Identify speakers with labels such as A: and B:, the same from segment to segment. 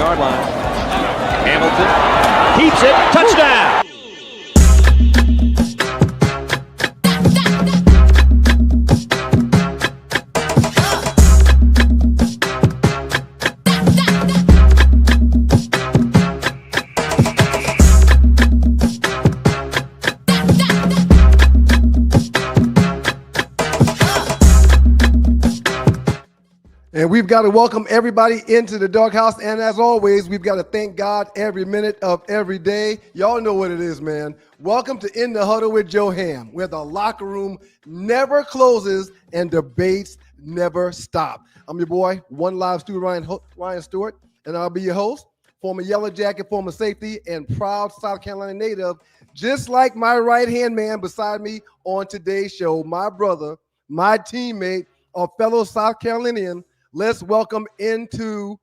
A: 20-yard line. Hamilton keeps it. Touchdown!
B: And we've got to welcome everybody into the doghouse. And as always, we've got to thank God every minute of every day. Y'all know what it is, man. Welcome to In the Huddle with Joe Ham, where the locker room never closes and debates never stop. I'm your boy, one live student, Ryan Stewart, and I'll be your host, former Yellow Jacket, former safety, and proud South Carolina native, just like my right-hand man beside me on today's show, my brother, my teammate, a fellow South Carolinian. Let's welcome into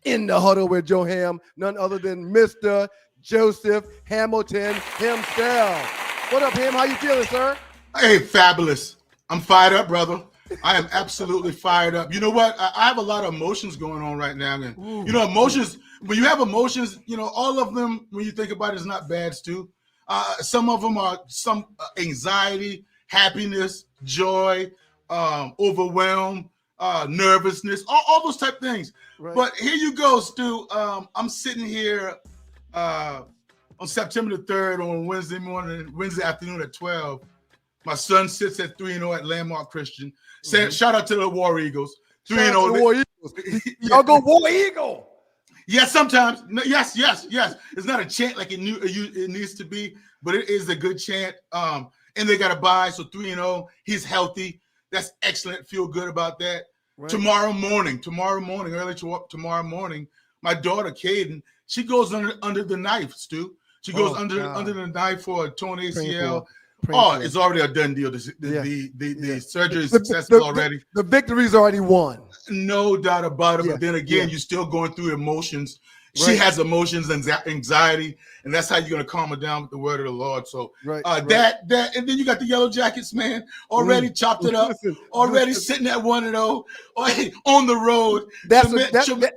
B: In the Huddle with Joe Ham, none other than Mr. Joseph Hamilton himself. What up, Ham? How you feeling, sir?
C: Hey, fabulous. I'm fired up, brother. I am absolutely fired up. You know what? I have a lot of emotions going on right now. And, you know, emotions, when you have emotions, you know, all of them, when you think about it, is not bad, Stu. Some of them are some anxiety, happiness, joy, overwhelm, nervousness, all those type of things. Right. But here you go, Stu. I'm sitting here on September the 3rd on Wednesday afternoon at 12. My son sits at 3-0 at Landmark Christian. Shout out to the War Eagles. 3-0.
B: War Eagles. Y'all go War Eagle.
C: Yes, sometimes. Yes. It's not a chant like it needs to be, but it is a good chant. And they got a bye, so 3-0. He's healthy. That's excellent. Feel good about that. Right. Tomorrow morning, early tomorrow morning, my daughter, Caden, she goes under the knife, Stu. She goes under the knife for a torn ACL. It's already a done deal. The surgery is successful already.
B: The victory's already won.
C: No doubt about it. But then again, you're still going through emotions. Right. She has emotions and anxiety, and that's how you're going to calm her down with the word of the Lord. So that, and then you got the Yellow Jackets, man, already chopped it up, sitting at 1-0, on the road.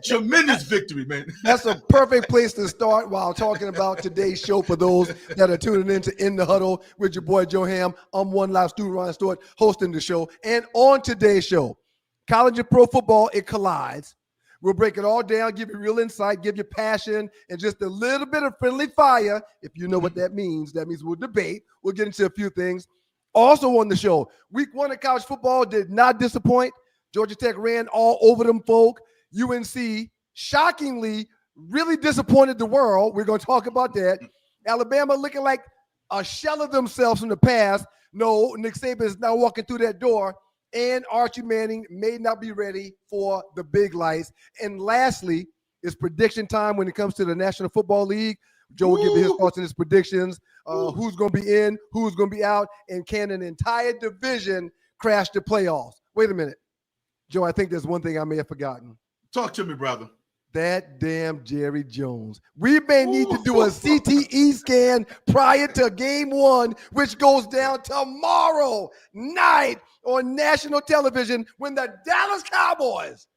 C: Tremendous victory, man.
B: That's a perfect place to start while talking about today's show for those that are tuning in to In the Huddle with your boy Joe Ham. I'm one live student, Ryan Stewart, hosting the show. And on today's show, college and pro football, it collides. We'll break it all down, give you real insight, give you passion, and just a little bit of friendly fire. If you know what that means we'll debate. We'll get into a few things. Also on the show, week 1 of college football did not disappoint. Georgia Tech ran all over them folk. UNC, shockingly, really disappointed the world. We're going to talk about that. Alabama looking like a shell of themselves from the past. No, Nick Saban is now walking through that door. And Archie Manning may not be ready for the big lights. And lastly, it's prediction time when it comes to the National Football League. Joe will give you his thoughts and his predictions. Who's going to be in, who's going to be out, and can an entire division crash the playoffs? Wait a minute. Joe, I think there's one thing I may have forgotten.
C: Talk to me, brother.
B: That damn Jerry Jones. We may need to do a CTE scan prior to game 1, which goes down tomorrow night on national television when the Dallas Cowboys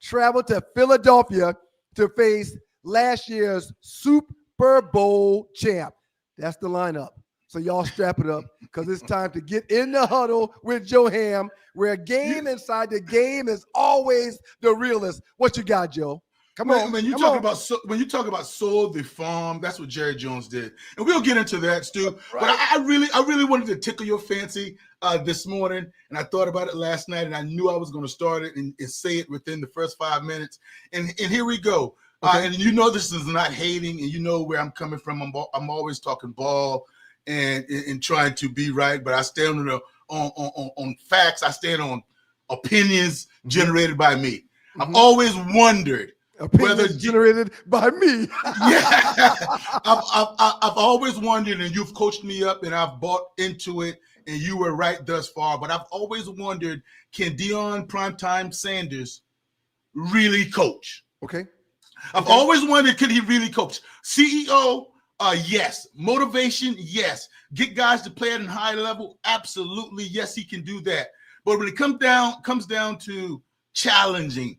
B: travel to Philadelphia to face last year's Super Bowl champ. That's the lineup. So y'all strap it up because it's time to get in the huddle with Joe Ham, where a game inside the game is always the realest. What you got, Joe?
C: When you talk about Soul the Farm, that's what Jerry Jones did, and we'll get into that, Stu. Right. But I really wanted to tickle your fancy this morning, and I thought about it last night, and I knew I was going to start it and say it within the first 5 minutes. And here we go. Okay. And you know this is not hating, and you know where I'm coming from. I'm always talking ball and trying to be right, but I stand on facts. I stand on opinions generated by me. I've always wondered.
B: Opinions generated by me.
C: Yeah, I've always wondered, and you've coached me up, and I've bought into it, and you were right thus far. But I've always wondered, can Deion Primetime Sanders really coach?
B: Okay.
C: I've always wondered, could he really coach? CEO, yes. Motivation, yes. Get guys to play at a high level, absolutely, yes, he can do that. But when it comes down to challenging,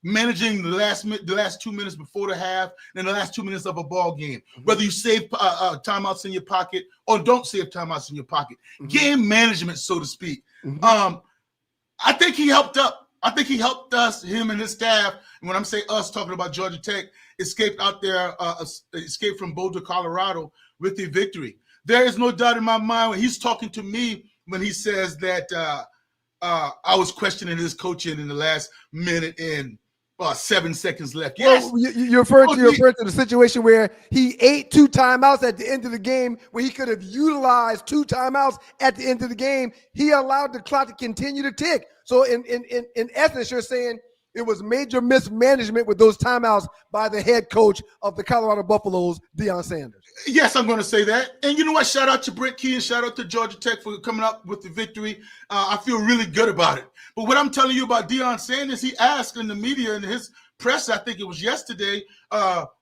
C: managing the last 2 minutes before the half, and the last 2 minutes of a ball game. Whether you save timeouts in your pocket or don't save timeouts in your pocket, game management, so to speak. I think he helped up. I think he helped us, him and his staff. And when I'm saying us, talking about Georgia Tech, escaped from Boulder, Colorado, with the victory. There is no doubt in my mind when he's talking to me when he says that I was questioning his coaching in the last minute and 7 seconds left. Yes,
B: well, you're referring to the situation where he ate 2 timeouts at the end of the game, where he could have utilized 2 timeouts at the end of the game. He allowed the clock to continue to tick. So in essence, you're saying it was major mismanagement with those timeouts by the head coach of the Colorado Buffaloes, Deion Sanders.
C: Yes, I'm going to say that. And you know what? Shout out to Brent Key and shout out to Georgia Tech for coming up with the victory. I feel really good about it. But what I'm telling you about Deion Sanders, he asked in the media in his press, I think it was yesterday,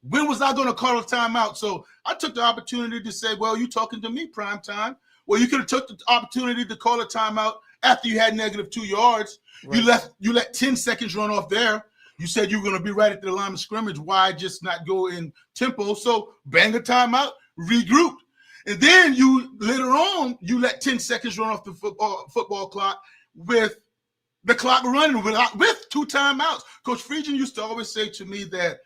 C: when was I going to call a timeout? So I took the opportunity to say, well, you talking to me, prime time. Well, you could have took the opportunity to call a timeout after you had -2 yards. Right. You let 10 seconds run off there. You said you were going to be right at the line of scrimmage. Why just not go in tempo? So bang a timeout, regroup. And then later on, you let 10 seconds run off the football clock with the clock running with 2 timeouts. Coach Friedgen used to always say to me that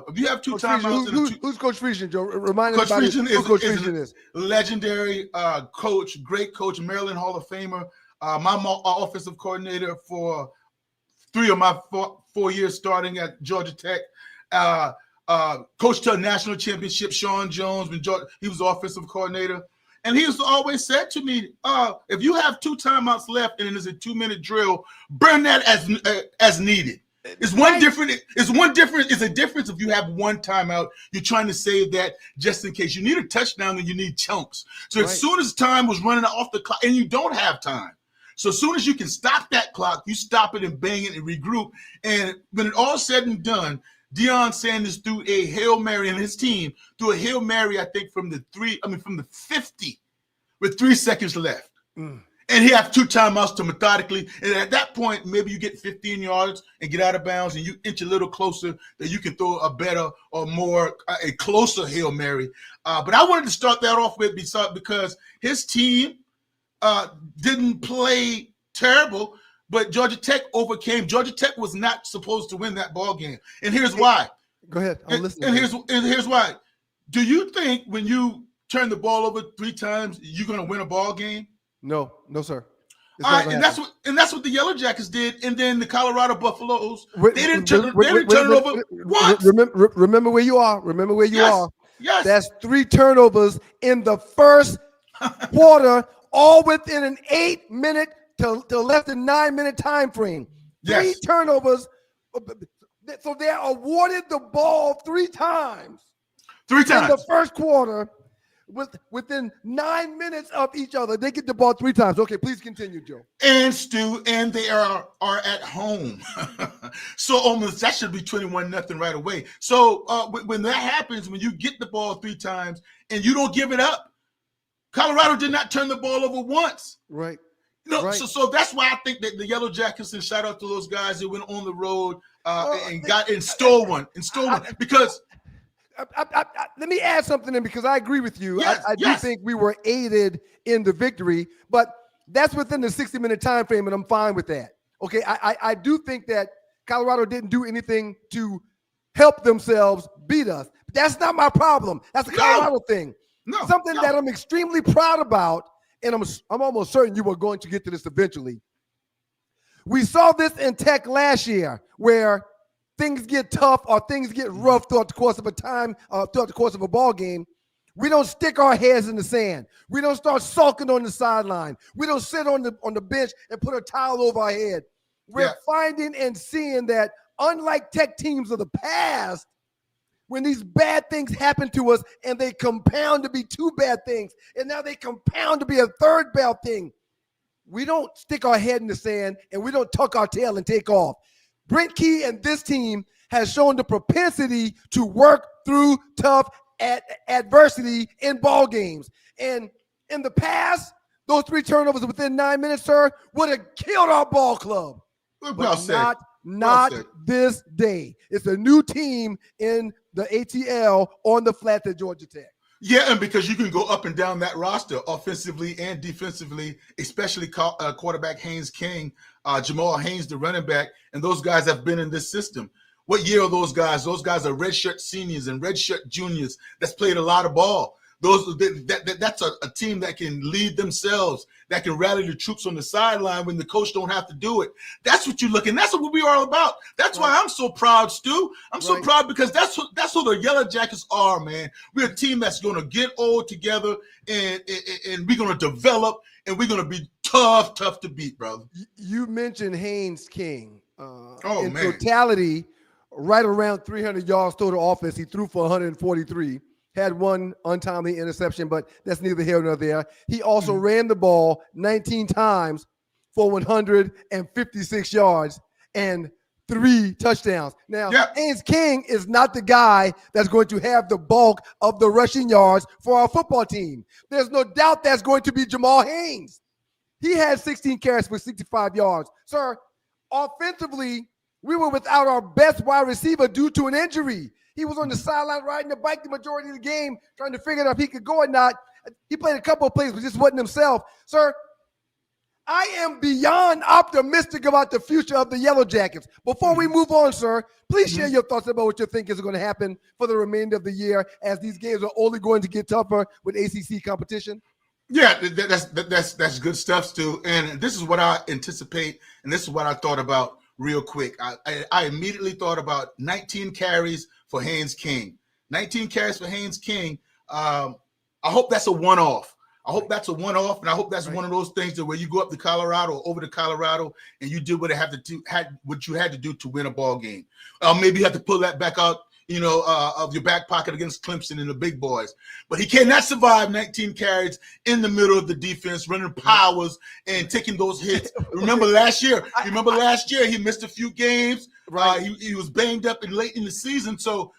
C: if you have 2 timeouts.
B: Who's Coach Friedgen, Joe? Remind
C: Coach
B: everybody
C: Friedgen
B: who Coach Friedgen is.
C: Legendary coach, great coach, Maryland Hall of Famer. My offensive coordinator for 3 of my 4 years starting at Georgia Tech. Coached to a national championship, Sean Jones, when he was the offensive coordinator. And he used to always say to me, if you have 2 timeouts left and it's a 2-minute drill, burn that as needed. It's a difference if you have 1 timeout. You're trying to save that just in case. You need a touchdown and you need chunks. So as soon as time was running off the clock, and you don't have time. So as soon as you can stop that clock, you stop it and bang it and regroup. And when it all said and done, Deion Sanders threw a Hail Mary, and his team threw a Hail Mary, I think, from the 50 with 3 seconds left. And he had 2 timeouts to methodically. And at that point, maybe you get 15 yards and get out of bounds and you inch a little closer that you can throw a better or more, a closer Hail Mary. But I wanted to start that off with because his team didn't play terrible, but Georgia Tech overcame. Georgia Tech was not supposed to win that ball game. And here's why. Go ahead. I'm listening. And here's why. Do you think when you turn the ball over 3 times, you're going to win a ball game?
B: No, sir.
C: All right, and that's what the Yellow Jackets did, and then the Colorado Buffaloes, they didn't turn it over once.
B: Remember where you are. Remember where you are.
C: Yes.
B: That's 3 turnovers in the first quarter, all within an 8-minute to less than 9-minute time frame. 3 turnovers. So they're awarded the ball 3 times.
C: 3 times
B: in the first quarter. Within 9 minutes of each other, they get the ball 3 times. Okay, please continue, Joe.
C: And Stu, and they are at home. So almost that should be 21-0 right away. So when that happens, when you get the ball 3 times and you don't give it up, Colorado did not turn the ball over once.
B: Right.
C: Right. So that's why I think that the Yellow Jackets, and shout out to those guys that went on the road and stole one because.
B: Let me add something in because I agree with you.
C: Yes,
B: I do think we were aided in the victory, but that's within the 60-minute time frame, and I'm fine with that. Okay, I do think that Colorado didn't do anything to help themselves beat us. But that's not my problem. That's a Colorado thing. Something that I'm extremely proud about, and I'm almost certain you were going to get to this eventually. We saw this in Tech last year where things get tough or things get rough throughout the course of a ball game. We don't stick our heads in the sand. We don't start sulking on the sideline. We don't sit on the bench and put a towel over our head. We're finding and seeing that unlike Tech teams of the past, when these bad things happen to us and they compound to be 2 bad things, and now they compound to be a 3rd bad thing, we don't stick our head in the sand and we don't tuck our tail and take off. Brent Key and this team has shown the propensity to work through tough adversity in ball games. And in the past, those 3 turnovers within 9 minutes, sir, would have killed our ball club.
C: Well
B: but
C: said.
B: not this day. It's a new team in the ATL on the flats at Georgia Tech.
C: Yeah, and because you can go up and down that roster offensively and defensively, especially quarterback Haynes King, Jamal Haynes, the running back, and those guys have been in this system. What year are those guys? Those guys are redshirt seniors and redshirt juniors that's played a lot of ball. That's a team that can lead themselves, that can rally the troops on the sideline when the coach don't have to do it. That's what you look at. That's what we are all about. That's why I'm so proud, Stu. I'm so proud because that's who the Yellow Jackets are, man. We're a team that's going to get all together and we're going to develop and we're going to be tough to beat, brother.
B: You mentioned Haynes King. In
C: man.
B: totality, right around 300 yards total offense. He threw for 143. Had one untimely interception, but that's neither here nor there. He also ran the ball 19 times for 156 yards and 3 touchdowns. Now, Haynes King is not the guy that's going to have the bulk of the rushing yards for our football team. There's no doubt that's going to be Jamal Haynes. He had 16 carries for 65 yards. Sir, offensively, we were without our best wide receiver due to an injury. He was on the sideline riding the bike the majority of the game, trying to figure out if he could go or not. He played a couple of plays, but just wasn't himself. Sir, I am beyond optimistic about the future of the Yellow Jackets. Before we move on, sir, please share your thoughts about what you think is going to happen for the remainder of the year as these games are only going to get tougher with ACC competition.
C: Yeah, that's good stuff, Stu. And this is what I anticipate, and this is what I thought about real quick. I immediately thought about 19 carries for Haynes King. 19 carries for Haynes King. I hope that's a one-off. I hope that's a one-off, and I hope that's one of those things that where you go up to Colorado or over to Colorado and you did what you had to do to win a ball game. Maybe you have to pull that back out, of your back pocket against Clemson and the big boys. But he cannot survive 19 carries in the middle of the defense, running powers and taking those hits. Remember last year? He missed a few games. He was banged up late in the season. So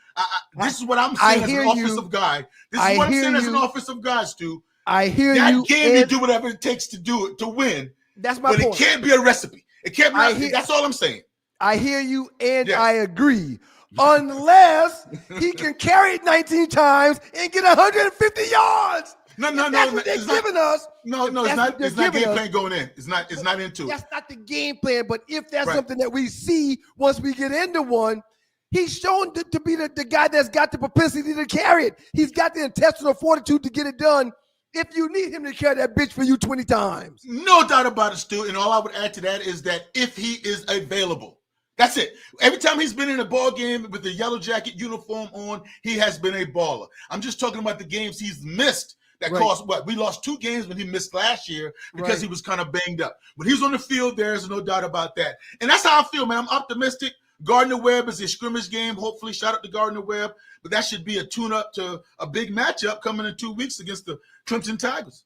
C: this is what I'm saying as an offensive guy. This is what I'm saying as an offensive guy, Stu.
B: I hear
C: that
B: you.
C: Game, you do whatever it takes to do it to win.
B: That's my point.
C: But it can't be a recipe. It can't be. That's all I'm saying.
B: I hear you, and I agree. Unless he can carry it 19 times and get 150 yards.
C: No,
B: that's what they're giving us.
C: No, it's not. It's not game plan going in. It's not into it.
B: That's not the game plan. But if that's something that we see once we get into one, he's shown to be the guy that's got the propensity to carry it. He's got the intestinal fortitude to get it done. If you need him to carry that bitch for you 20 times.
C: No doubt about it, Stu. And all I would add to that is that if he is available, that's it. Every time he's been in a ball game with the Yellow Jacket uniform on, he has been a baller. I'm just talking about the games he's missed that cost what? We lost 2 games when he missed last year because he was kind of banged up. When he's on the field, there's no doubt about that. And that's how I feel, man. I'm optimistic. Gardner-Webb is a scrimmage game. Hopefully, shout out to Gardner-Webb. But that should be a tune-up to a big matchup coming in 2 weeks against the Clemson Tigers.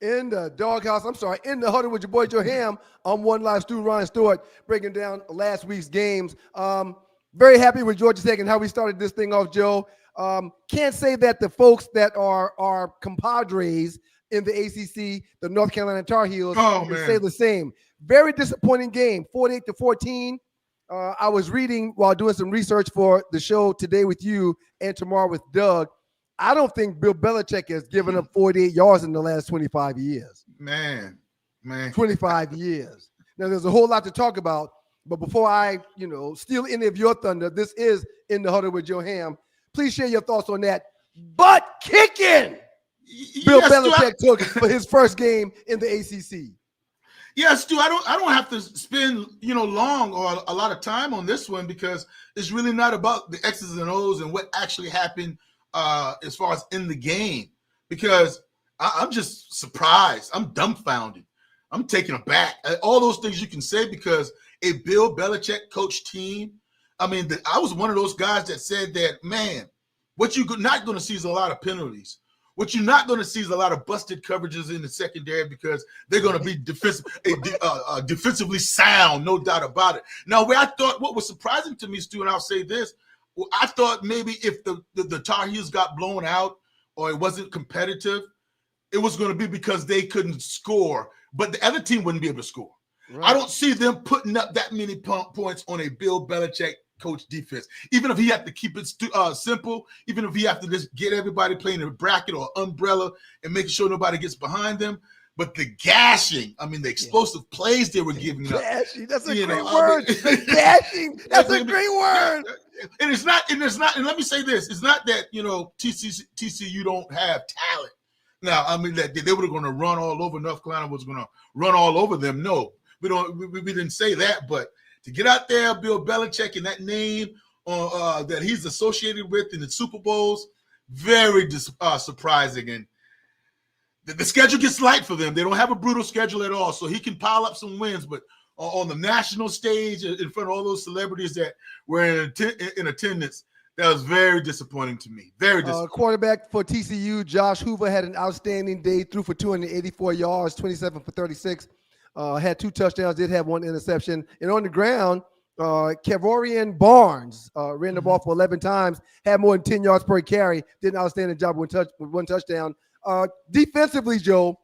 B: In the huddle with your boy Joe Ham. I'm One Live Stu Ryan Stewart, breaking down last week's games. Very happy with Georgia Tech and how we started this thing off, Joe. Can't say that the folks that are compadres in the ACC, the North Carolina Tar Heels, can say the same. Very disappointing game, 48-14. I was reading while doing some research for the show today with you and tomorrow with Doug. I don't think Bill Belichick has given up 48 yards in the last 25 years.
C: Man.
B: 25 years. Now, there's a whole lot to talk about, but before I, steal any of your thunder, this is In the Huddle with Joe Ham. Please share your thoughts on that. Butt kicking Bill Belichick took for his first game in the ACC.
C: Yeah, Stu, I don't have to spend, long or a lot of time on this one because it's really not about the X's and O's and what actually happened as far as in the game, because I'm just surprised. I'm dumbfounded. I'm taken aback. All those things you can say because a Bill Belichick coach team. I mean, I was one of those guys that said that, man, what you're not going to see is a lot of penalties. What you're not going to see is a lot of busted coverages in the secondary because they're going to be defensively sound, no doubt about it. Now, where I thought what was surprising to me, Stu, and I'll say this, I thought maybe if the Tar Heels got blown out or it wasn't competitive, it was going to be because they couldn't score, but the other team wouldn't be able to score. I don't see them putting up that many points on a Bill Belichick coach defense. Even if he have to keep it simple, even if he have to just get everybody playing a bracket or umbrella and making sure nobody gets behind them. But the gashing, the explosive plays they were giving up.
B: Gashing, that's a great word. The gashing, that's a great word.
C: And it's not, and let me say this, it's not that, TCU don't have talent. Now, that they were going to run all over, North Carolina was going to run all over them. No, we didn't say that, but to get out there, Bill Belichick and that name that he's associated with in the Super Bowls, very surprising. And the schedule gets light for them. They don't have a brutal schedule at all, so he can pile up some wins. But on the national stage, in front of all those celebrities that were in attendance, that was very disappointing to me. Very disappointing.
B: Quarterback for TCU, Josh Hoover, had an outstanding day. Threw for 284 yards, 27 for 36. Had 2 touchdowns, did have 1 interception. And on the ground, Kevorian Barnes ran the ball for 11 times, had more than 10 yards per carry, did an outstanding job with 1 touchdown. Defensively, Joe,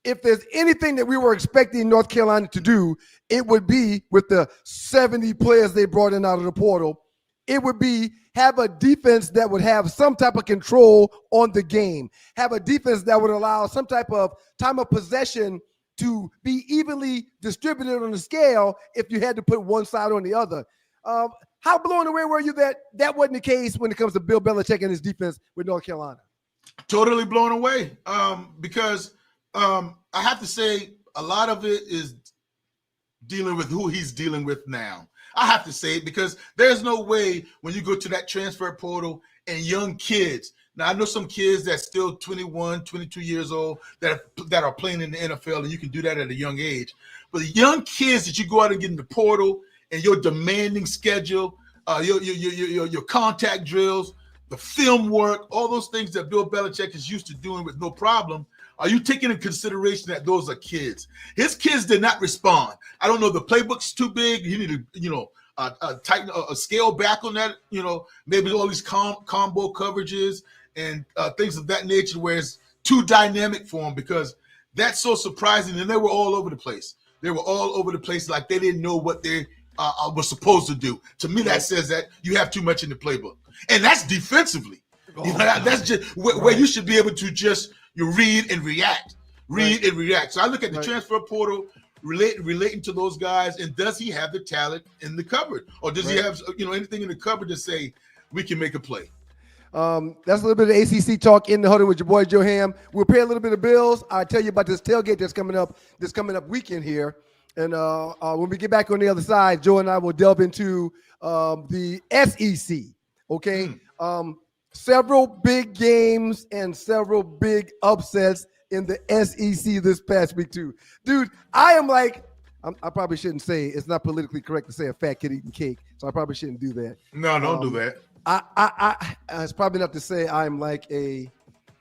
B: if there's anything that we were expecting North Carolina to do, it would be with the 70 players they brought in out of the portal. It would be have a defense that would have some type of control on the game, have a defense that would allow some type of time of possession to be evenly distributed on the scale if you had to put one side on the other. How blown away were you that wasn't the case when it comes to Bill Belichick and his defense with North Carolina?
C: Totally blown away because I have to say a lot of it is dealing with who he's dealing with now. I have to say it because there's no way when you go to that transfer portal and young kids. Now, I know some kids that's still 21, 22 years old that are playing in the NFL, and you can do that at a young age. But the young kids that you go out and get in the portal and your demanding schedule, your contact drills, the film work, all those things that Bill Belichick is used to doing with no problem, are you taking into consideration that those are kids? His kids did not respond. I don't know, the playbook's too big. He needed to, tighten a scale back on that, maybe all these combo coverages and things of that nature where it's too dynamic for him because that's so surprising. And they were all over the place. They were all over the place like they didn't know what they were supposed to do. To me, that says that you have too much in the playbook. And that's defensively. That's just where you should be able to just read and react. So I look at the transfer portal relating to those guys, and does he have the talent in the cupboard? Or does he have anything in the cupboard to say we can make a play?
B: That's a little bit of ACC talk in the huddle with your boy Joe Ham. We'll pay a little bit of bills. I'll tell you about this tailgate that's coming up weekend here. And when we get back on the other side, Joe and I will delve into the SEC. Okay, several big games and several big upsets in the SEC this past week too. Dude, I am like, I probably shouldn't say, it's not politically correct to say a fat kid eating cake, so I probably shouldn't do that.
C: No, don't do that.
B: It's probably enough to say I'm like a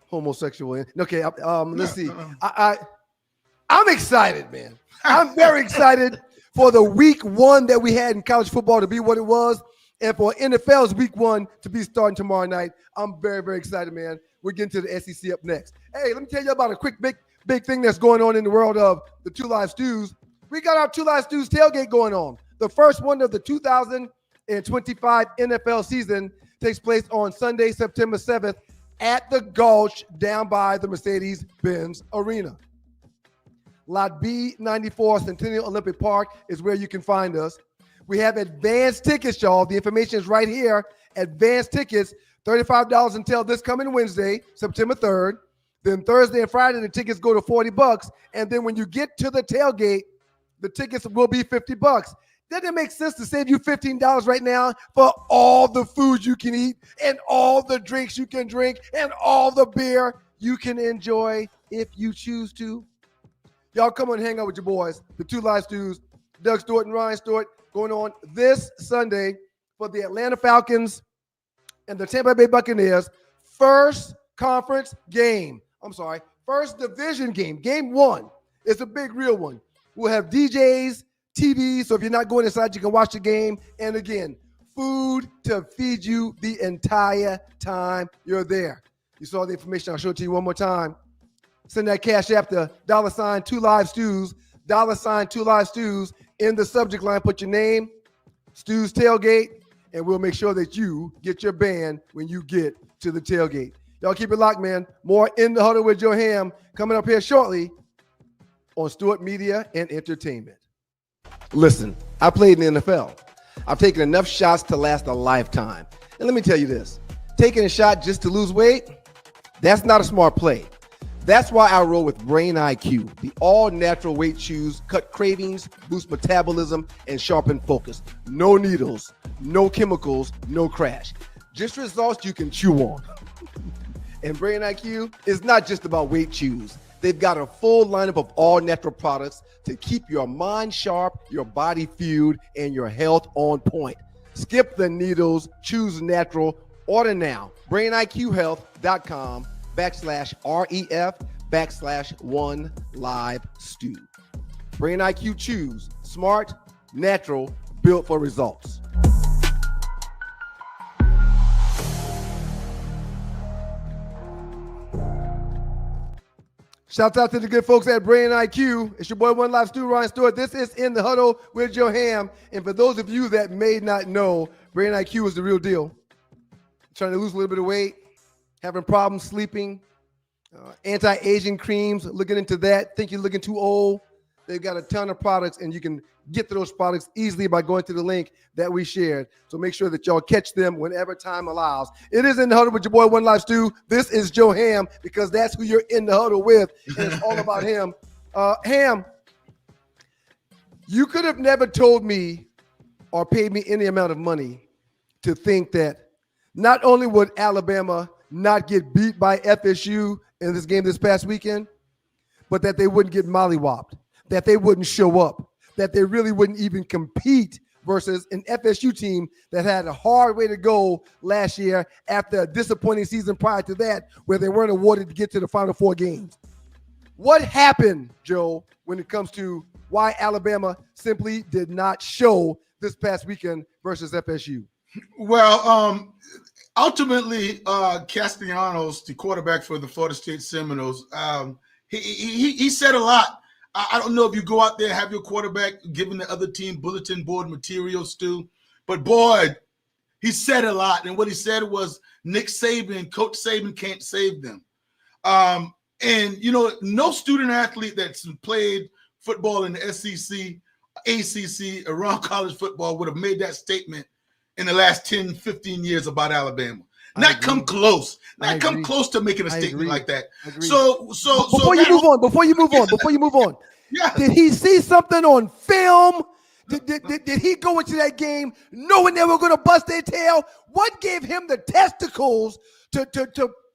B: homosexual. Okay, let's see. I'm excited, man. I'm very excited for the week 1 that we had in college football to be what it was, and for NFL's week 1 to be starting tomorrow night. I'm very, very excited, man. We're getting to the SEC up next. Hey, let me tell you about a quick, big thing that's going on in the world of the Two Live Stews. We got our Two Live Stews tailgate going on. The first one of the 2025 NFL season takes place on Sunday, September 7th at the Gulch down by the Mercedes-Benz Arena. Lot B94, Centennial Olympic Park is where you can find us. We have advanced tickets, y'all. The information is right here. Advanced tickets, $35 until this coming Wednesday, September 3rd. Then Thursday and Friday, the tickets go to $40. And then when you get to the tailgate, the tickets will be $50. Doesn't it make sense to save you $15 right now for all the food you can eat and all the drinks you can drink and all the beer you can enjoy if you choose to? Y'all come on and hang out with your boys, the Two Live Stews, Doug Stewart and Ryan Stewart, going on this Sunday for the Atlanta Falcons and the Tampa Bay Buccaneers first conference game. First division game, game 1. It's a big, real one. We'll have DJs, TV, so if you're not going inside, you can watch the game. And again, food to feed you the entire time you're there. You saw the information. I'll show it to you one more time. Send that cash app to $2 Live Stews. $2Live Stews in the subject line. Put your name, Stews Tailgate, and we'll make sure that you get your band when you get to the tailgate. Y'all keep it locked, man. More In the Huddle with Joe Ham coming up here shortly on Stewart Media and Entertainment. Listen, I played in the NFL. I've taken enough shots to last a lifetime. And let me tell you this, taking a shot just to lose weight, that's not a smart play. That's why I roll with Brain IQ. The all-natural weight chews cut cravings, boost metabolism, and sharpen focus. No needles, no chemicals, no crash. Just results you can chew on. And Brain IQ is not just about weight chews. They've got a full lineup of all-natural products to keep your mind sharp, your body fueled, and your health on point. Skip the needles, choose natural. Order now. BrainIQHealth.com/REF/1Live Stew. Brain IQ Chews. Smart, natural, built for results. Shouts out to the good folks at Brain IQ. It's your boy, One Live Stew, Ryan Stewart. This is In the Huddle with Joe Ham. And for those of you that may not know, Brain IQ is the real deal. Trying to lose a little bit of weight, having problems sleeping, anti-aging creams, looking into that, think you're looking too old. They've got a ton of products, and you can get to those products easily by going to the link that we shared. So make sure that y'all catch them whenever time allows. It is In the Huddle with your boy, One Live Stew. This is Joe Ham, because that's who you're in the huddle with, and it's all about him. Ham, you could have never told me or paid me any amount of money to think that not only would Alabama not get beat by FSU in this game this past weekend, but that they wouldn't get mollywopped, that they wouldn't show up, that they really wouldn't even compete versus an FSU team that had a hard way to go last year after a disappointing season prior to that, where they weren't awarded to get to the Final Four games. What happened, Joe, when it comes to why Alabama simply did not show this past weekend versus FSU?
C: Well, ultimately, Castellanos, the quarterback for the Florida State Seminoles, he said a lot. I don't know if you go out there and have your quarterback giving the other team bulletin board materials, Stu, but boy, he said a lot. And what he said was Nick Saban, Coach Saban can't save them. And, you know, no student athlete that's played football in the SEC, ACC, around college football would have made that statement in the last 10, 15 years about Alabama. Not come close to making a statement like that. So
B: before you move on,
C: yeah.
B: Did he see something on film? Did he go into that game knowing they were going to bust their tail? What gave him the testicles to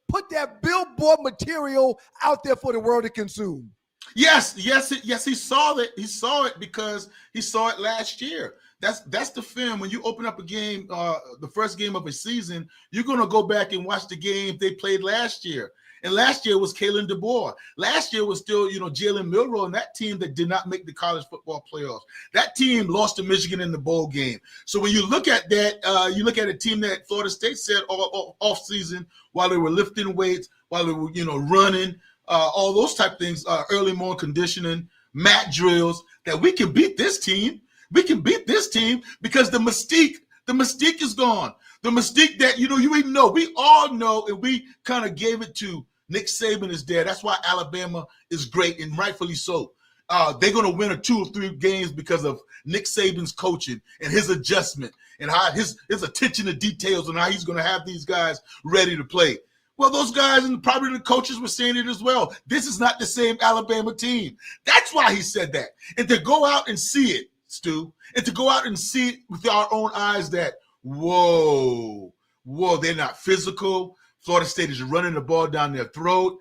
B: put that billboard material out there for the world to consume?
C: Yes, he saw it. He saw it because he saw it last year. That's the film. When you open up a game, the first game of a season, you're going to go back and watch the game they played last year. And last year was Kalen DeBoer. Last year was still, Jalen Milroe and that team that did not make the college football playoffs. That team lost to Michigan in the bowl game. So when you look at that, you look at a team that Florida State said all off season while they were lifting weights, while they were, running, all those type of things, early morning conditioning, mat drills, that we can beat this team. We can beat this team because the mystique is gone. The mystique that, you even know, we all know, and we kind of gave it to Nick Saban is there. That's why Alabama is great, and rightfully so. They're going to win 2 or 3 games because of Nick Saban's coaching and his adjustment and how his attention to details and how he's going to have these guys ready to play. Well, those guys and probably the coaches were saying it as well. This is not the same Alabama team. That's why he said that. And to go out and see it, Stu, and to go out and see it with our own eyes that, whoa, they're not physical. Florida State is running the ball down their throat.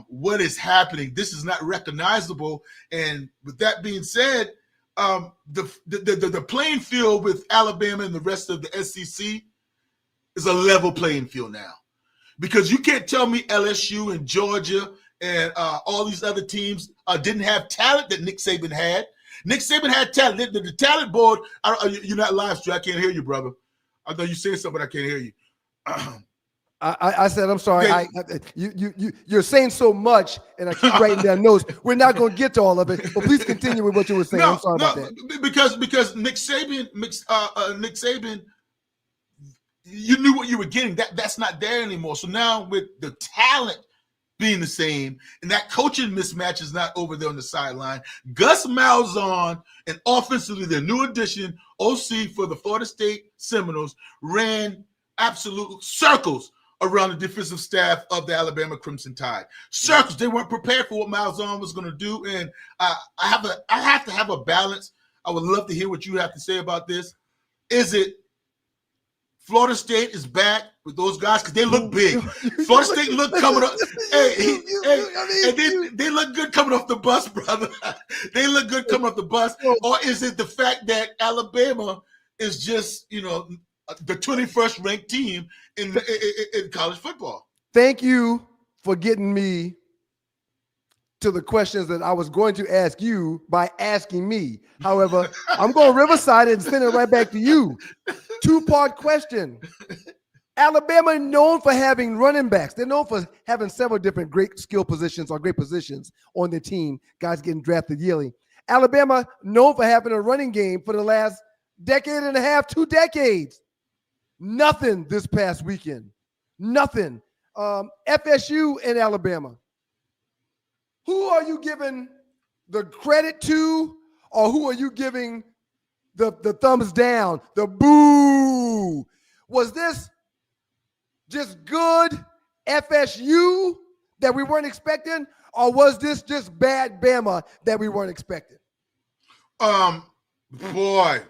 C: What is happening? This is not recognizable. And with that being said, the playing field with Alabama and the rest of the SEC is a level playing field now. Because you can't tell me LSU and Georgia and all these other teams didn't have talent that Nick Saban had. Nick Saban had talent. The talent board, you're not live, Stu. I can't hear you, brother. I know you're saying something, but I can't hear you.
B: I said, I'm sorry.
C: They-
B: You're saying so much, and I keep writing down notes. We're not going to get to all of it, but please continue with what you were saying. I'm sorry about that.
C: Because Nick Saban, you knew what you were getting. That's not there anymore. So now with the talent being the same, and that coaching mismatch is not over there on the sideline. Gus Malzahn, and offensively, their new addition, OC for the Florida State Seminoles, ran absolute circles around the defensive staff of the Alabama Crimson Tide. Circles. They weren't prepared for what Malzahn was going to do, and I have to have a balance. I would love to hear what you have to say about this. Is it Florida State is back with those guys because they look big. Florida State look coming up. They look good coming off the bus, brother. They look good coming off the bus. Or is it the fact that Alabama is just, the 21st ranked team in college football?
B: Thank you for getting me to the questions that I was going to ask you by asking me. However, I'm going to Riverside and send it right back to you. Two-part question. Alabama is known for having running backs. They're known for having several different great skill positions or great positions on their team, guys getting drafted yearly. Alabama known for having a running game for the last decade and a half, 2 decades. Nothing this past weekend. Nothing. FSU and Alabama. Who are you giving the credit to, or who are you giving the thumbs down, the boo? Was this just good FSU that we weren't expecting, or was this just bad Bama that we weren't expecting?
C: Boy,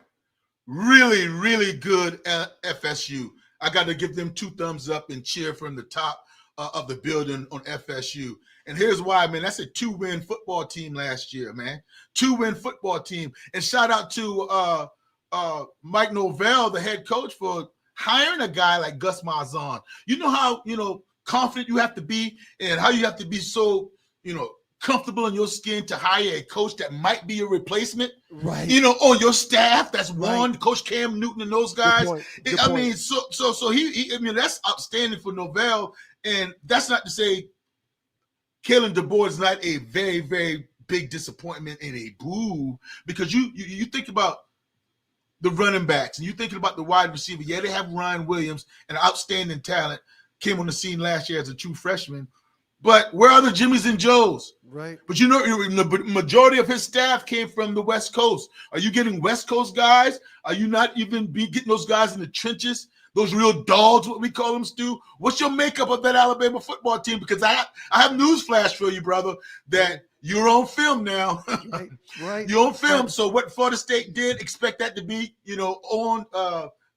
C: really, really good FSU. I got to give them 2 thumbs up and cheer from the top of the building on FSU. And here's why, man. That's a 2-win football team last year, man. 2-win football team. And shout out to Mike Norvell, the head coach, for hiring a guy like Gus Malzahn. You know how, confident you have to be and how you have to be so, comfortable in your skin to hire a coach that might be a replacement,
B: right?
C: On your staff. That's one
B: right.
C: Coach Cam Newton and those guys.
B: Good point.
C: So he that's outstanding for Norvell, and that's not to say Kalen DeBoer is not a very, very big disappointment and a boo, because you think about the running backs and you thinking about the wide receiver. Yeah, they have Ryan Williams, an outstanding talent, came on the scene last year as a true freshman. But where are the Jimmys and Joes?
B: Right.
C: But the majority of his staff came from the West Coast. Are you getting West Coast guys? Are you not even getting those guys in the trenches? Those real dogs, what we call them, Stu? What's your makeup of that Alabama football team? Because I have news flash for you, brother, that you're on film now.
B: Right.
C: You're on film. Right. So what Florida State did, expect that to be, on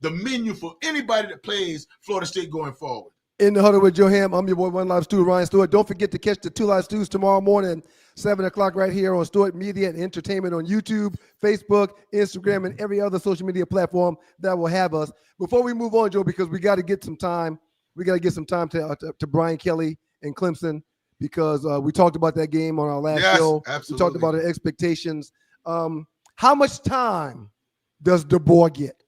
C: the menu for anybody that plays Florida State going forward.
B: In the Huddle with Joe Ham, I'm your boy, One Live Stu, Ryan Stewart. Don't forget to catch the 2 Live Stews tomorrow morning, 7 o'clock right here on Stewart Media and Entertainment on YouTube, Facebook, Instagram, and every other social media platform that will have us. Before we move on, Joe, because we got to get some time. We got to get some time to Brian Kelly and Clemson, because we talked about that game on our last show.
C: Absolutely.
B: We talked about our expectations. How much time does DeBoer get?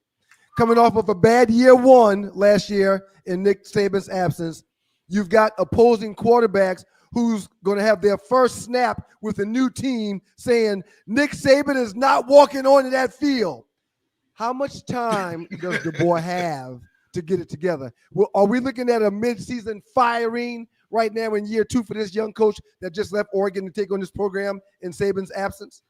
B: Coming off of a bad year 1 last year in Nick Saban's absence, you've got opposing quarterbacks who's going to have their first snap with a new team saying Nick Saban is not walking onto that field. How much time does DeBoer have to get it together? Well, are we looking at a midseason firing right now in year 2 for this young coach that just left Oregon to take on this program in Saban's absence?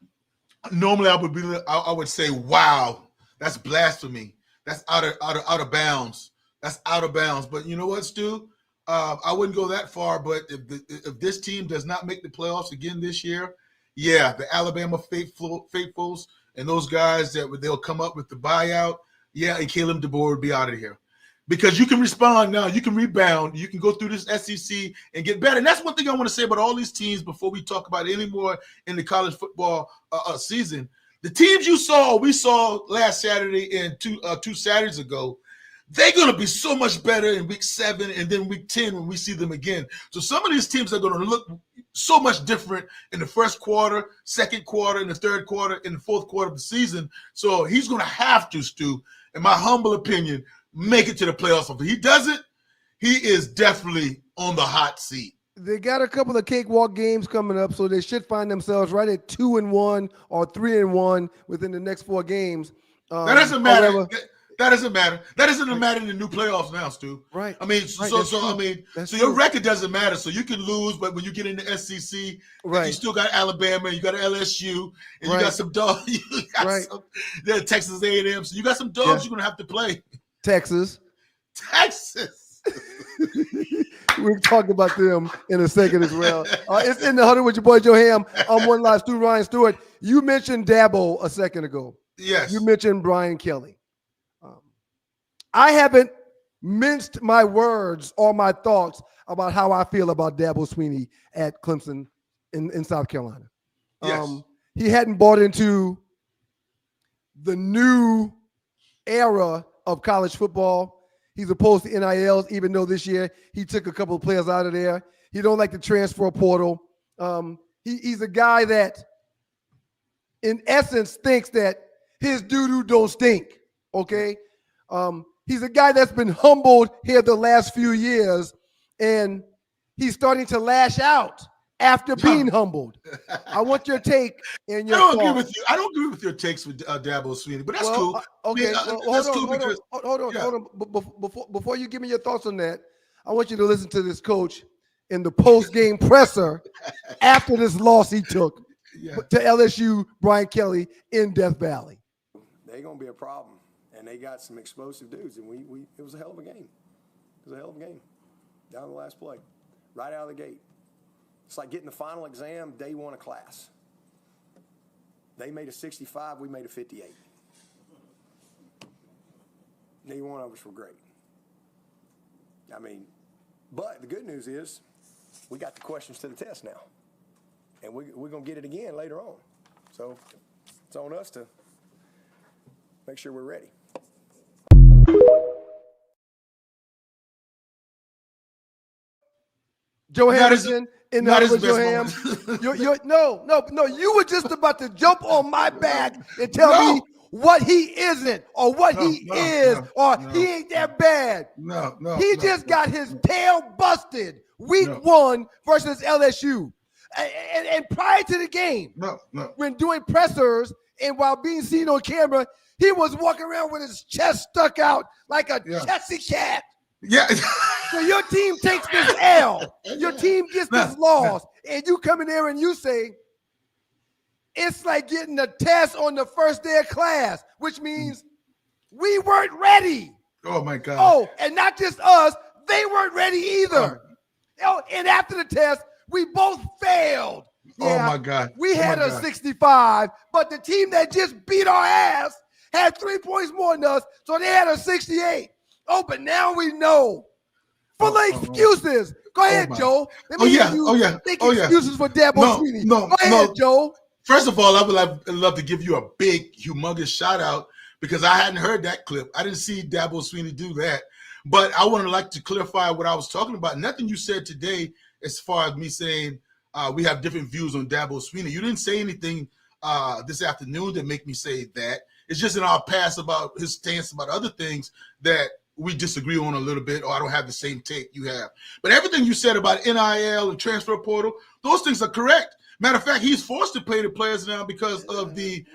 C: Normally, I would say, wow, that's blasphemy. That's out of bounds. That's out of bounds. But you know what, Stu? I wouldn't go that far. But if this team does not make the playoffs again this year, yeah, the Alabama faithfuls and those guys they'll come up with the buyout. Yeah, and Caleb DeBoer would be out of here, because you can respond now, you can rebound, you can go through this SEC and get better. And that's one thing I want to say about all these teams before we talk about any more in the college football season. The teams we saw last Saturday and two Saturdays ago, they're going to be so much better in week 7 and then week 10 when we see them again. So some of these teams are going to look so much different in the first quarter, second quarter, in the third quarter, in the fourth quarter of the season. So he's going to have to, Stu, in my humble opinion, make it to the playoffs. If he doesn't, he is definitely on the hot seat.
B: They got a couple of cakewalk games coming up, so they should find themselves right at 2-1 or 3-1 within the next 4 games.
C: That doesn't matter.
B: However,
C: that doesn't matter. That doesn't matter in the new playoffs now, Stu.
B: Right.
C: I mean,
B: Right.
C: so your record doesn't matter. So you can lose, but when you get in the SEC, you still got Alabama, you got LSU, and you got some dogs. You got some Texas A&M. So you got some dogs you're gonna have to play.
B: Texas. We'll talk about them in a second as well. It's in the huddle with your boy Joe Ham. I'm one live Stu Ryan Stewart. You mentioned Dabo a second ago.
C: Yes.
B: You mentioned Brian Kelly. I haven't minced my words or my thoughts about how I feel about Dabo Swinney at Clemson in South Carolina.
C: Yes.
B: He hadn't bought into the new era of college football. He's opposed to NILs, even though this year he took a couple of players out of there. He don't like the transfer portal. He's a guy that, in essence, thinks that his doo-doo don't stink, okay? He's a guy that's been humbled here the last few years, and he's starting to lash out after being humbled. I want your take and your thoughts.
C: I don't agree with your takes with Dabo Swinney, but that's cool.
B: Okay, hold on. Before you give me your thoughts on that, I want you to listen to this coach in the post-game presser after this loss he took to LSU, Brian Kelly in Death Valley.
A: They're going to be a problem, and they got some explosive dudes, and it was a hell of a game. It was a hell of a game down to the last play, right out of the gate. It's like getting the final exam day one of class. They made a 65, we made a 58. Neither one of us were great. I mean, but the good news is we got the questions to the test now. And we're going to get it again later on. So it's on us to make sure we're ready.
B: Joe Hamilton in the huddle with Joe Ham. No. You were just about to jump on my back and tell me what he isn't or what he is or he ain't that bad. He just got his tail busted week 1 versus LSU. And prior to the game, when doing pressers and while being seen on camera, he was walking around with his chest stuck out like a chessy cat.
C: Yeah.
B: So your team takes this L. Your team gets this loss. And you come in there and you say, it's like getting a test on the first day of class, which means we weren't ready.
C: Oh, my God.
B: Oh, and not just us. They weren't ready either. Oh, and after the test, we both failed.
C: Yeah, oh, my God.
B: We had a 65, but the team that just beat our ass had 3 points more than us, so they had a 68. Oh, but now we know. Full of excuses. Go ahead, Joe. Let me hear you make excuses for Dabo Swinney. Go ahead, Joe.
C: First of all, I would love to give you a big, humongous shout out because I hadn't heard that clip. I didn't see Dabo Swinney do that. But I would like to clarify what I was talking about. Nothing you said today as far as me saying we have different views on Dabo Swinney. You didn't say anything this afternoon that make me say that. It's just in our past about his stance about other things that we disagree on a little bit, or I don't have the same take you have. But everything you said about NIL and transfer portal, those things are correct. Matter of fact, he's forced to pay the players now because of the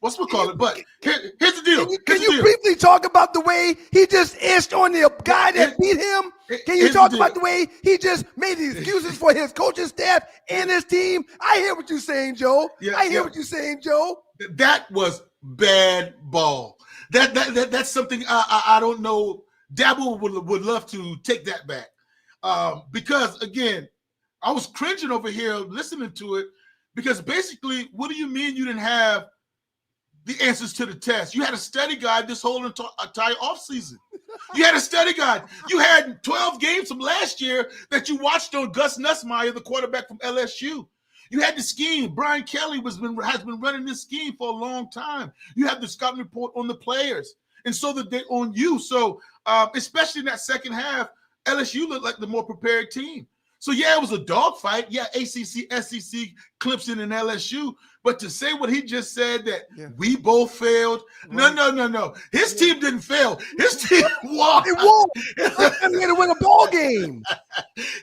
C: what's we call it. But here's the deal.
B: Can you briefly talk about the way he just ished on the guy that beat him? Can you talk about the way he just made the excuses for his coaching staff and his team? I hear what you're saying, Joe. I hear what you're saying, Joe.
C: That was bad ball. That's something I don't know. Dabo would love to take that back because again, I was cringing over here listening to it because basically, what do you mean you didn't have the answers to the test? You had a study guide this whole entire offseason. You had a study guide. You had 12 games from last year that you watched on Gus Nussmeier, the quarterback from LSU. You had the scheme. Brian Kelly has been running this scheme for a long time. You have the scouting report on the players, and so that they're on you. So especially in that second half, LSU looked like the more prepared team. So, yeah, it was a dogfight. Yeah, ACC, SEC, Clemson, and LSU. But to say what he just said, that we both failed, right. No. His team didn't fail. His team won.
B: He won. He had to win a ball game.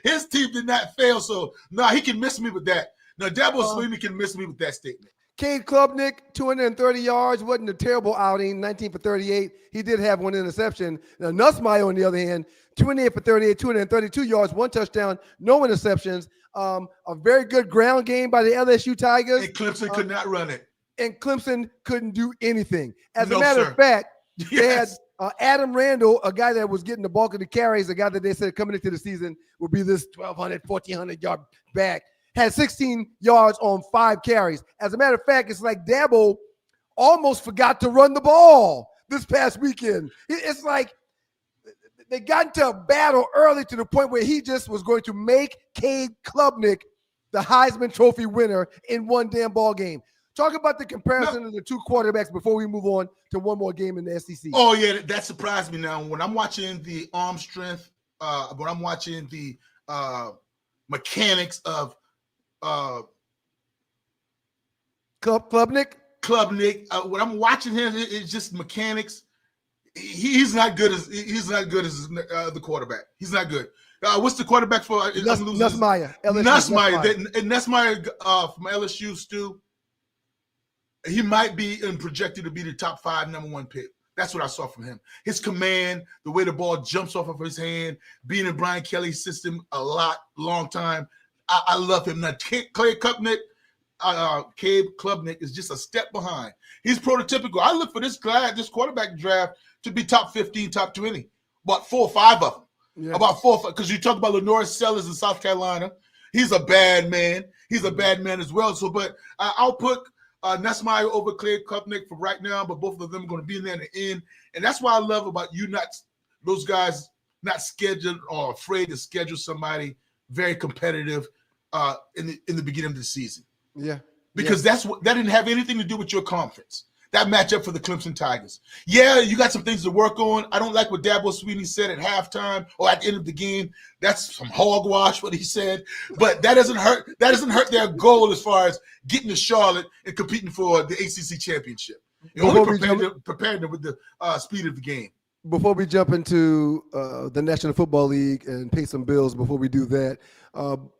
C: His team did not fail. So, no, he can miss me with that. No, Dabo Swinney can miss me with that statement.
B: Cade Klubnik, 230 yards. Wasn't a terrible outing, 19 for 38. He did have one interception. Now, Nussmeier, on the other hand, 28 for 38, 232 yards, 1 touchdown, no interceptions. A very good ground game by the LSU Tigers.
C: And Clemson could not run it.
B: And Clemson couldn't do anything. As a matter of fact, they had Adam Randall, a guy that was getting the bulk of the carries, a guy that they said coming into the season would be this 1,200, 1,400 yard back, had 16 yards on 5 carries. As a matter of fact, it's like Dabo almost forgot to run the ball this past weekend. It's like they got into a battle early to the point where he just was going to make Cade Klubnik the Heisman Trophy winner in one damn ball game. Talk about the comparison of the two quarterbacks before we move on to one more game in the SEC.
C: Oh, yeah, that surprised me. Now, when I'm watching the arm strength, when I'm watching the mechanics of
B: Klubnik,
C: when I'm watching him, it's just mechanics. He's not good as the quarterback. He's not good. What's the quarterback for?
B: Nussmeier.
C: Nussmeier from LSU, Stu. He might be projected to be the top 5 number 1 pick. That's what I saw from him. His command, the way the ball jumps off of his hand, being in Brian Kelly's system long time. I love him. Now, Cade Klubnik is just a step behind. He's prototypical. I look for this quarterback draft to be top 15, top 20. About 4 or 5 of them. Yeah. About 4 or 5. Because you talk about Lenore Sellers in South Carolina. He's a bad man. He's a bad man as well. So, but I'll put Nussmeier over Cade Klubnik for right now, but both of them are going to be in there in the end. And that's what I love about those guys not scheduled or afraid to schedule somebody very competitive in the beginning of the season.
B: Yeah.
C: Because that didn't have anything to do with your conference. That matchup for the Clemson Tigers. Yeah, you got some things to work on. I don't like what Dabo Swinney said at halftime or at the end of the game. That's some hogwash what he said. But that doesn't hurt. That doesn't hurt their goal as far as getting to Charlotte and competing for the ACC championship. Preparing them with the speed of the game.
B: Before we jump into the National Football League and pay some bills, before we do that,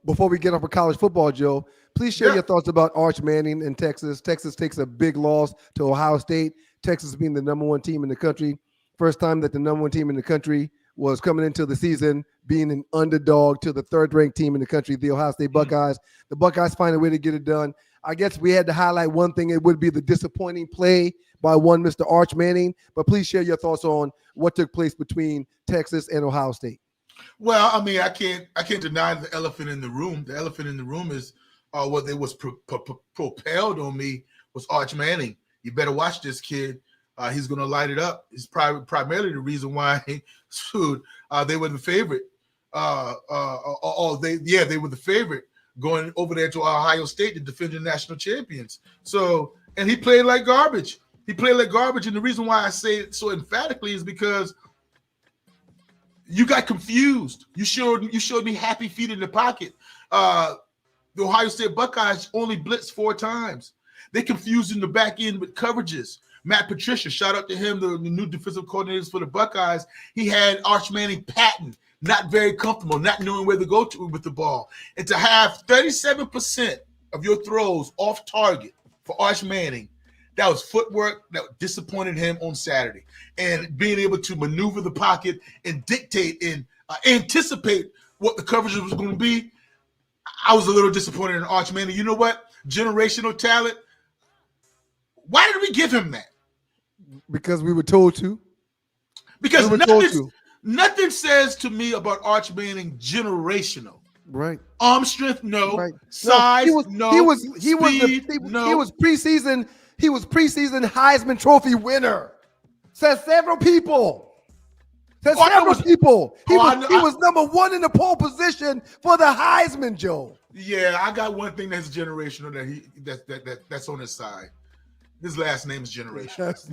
B: before we get up for college football, Joe, please share your thoughts about Arch Manning in Texas. Texas takes a big loss to Ohio State. Texas being the number 1 team in the country. First time that the number 1 team in the country was coming into the season being an underdog to the 3rd-ranked team in the country, the Ohio State Buckeyes. The Buckeyes find a way to get it done. I guess we had to highlight one thing. It would be the disappointing play by one Mr. Arch Manning. But please share your thoughts on what took place between Texas and Ohio State.
C: Well, I mean, I can't deny the elephant in the room. The elephant in the room is what they was propelled on me was Arch Manning. You better watch this kid. He's going to light it up. It's primarily the reason why they were the favorite. They were the favorite going over there to Ohio State to defend the national champions. So, and he played like garbage. And the reason why I say it so emphatically is because you got confused. You showed me happy feet in the pocket. The Ohio State Buckeyes only blitzed 4 times. They confused in the back end with coverages. Matt Patricia, shout out to him, the new defensive coordinators for the Buckeyes. He had Arch Manning patting, not very comfortable, not knowing where to go to with the ball. And to have 37% of your throws off target for Arch Manning, that was footwork that disappointed him on Saturday. And being able to maneuver the pocket and dictate and anticipate what the coverage was going to be, I was a little disappointed in Arch Manning. You know what? Generational talent. Why did we give him that?
B: Because we were told to.
C: Because nothing says to me about Arch Manning generational.
B: Right.
C: Arm strength, no. Right. Size, no.
B: He was preseason Heisman Trophy winner. Says several people. He was number 1 in the pole position for the Heisman, Joe.
C: Yeah, I got one thing that's generational that's on his side. His last name is Generation.
B: That's-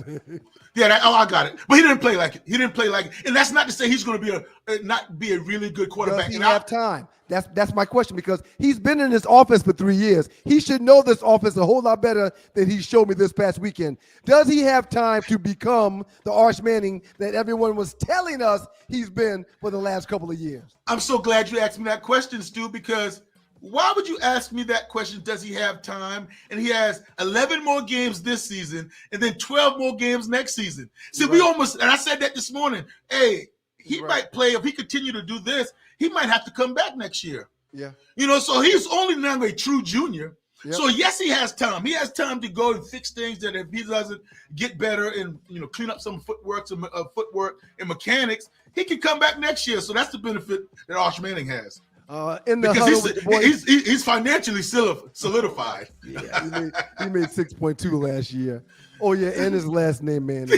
C: Yeah, I got it. But he didn't play like it. He didn't play like it. And that's not to say he's going to not be a really good quarterback.
B: Does he have time? That's my question, because he's been in this offense for 3 years. He should know this offense a whole lot better than he showed me this past weekend. Does he have time to become the Arch Manning that everyone was telling us he's been for the last couple of years?
C: I'm so glad you asked me that question, Stu, because why would you ask me that question? Does he have time? And he has 11 more games this season and then 12 more games next season. See, we almost, and I said that this morning, hey, he might play, if he continue to do this, he might have to come back next year.
B: Yeah.
C: You know, so he's only now a true junior.
B: Yep.
C: So yes, he has time. He has time to go and fix things that if he doesn't get better and, you know, clean up some footwork and mechanics, he can come back next year. So that's the benefit that Arch Manning has.
B: In the
C: because he's financially solidified.
B: Yeah, he made 6.2 last year. Oh yeah, and his last name, man,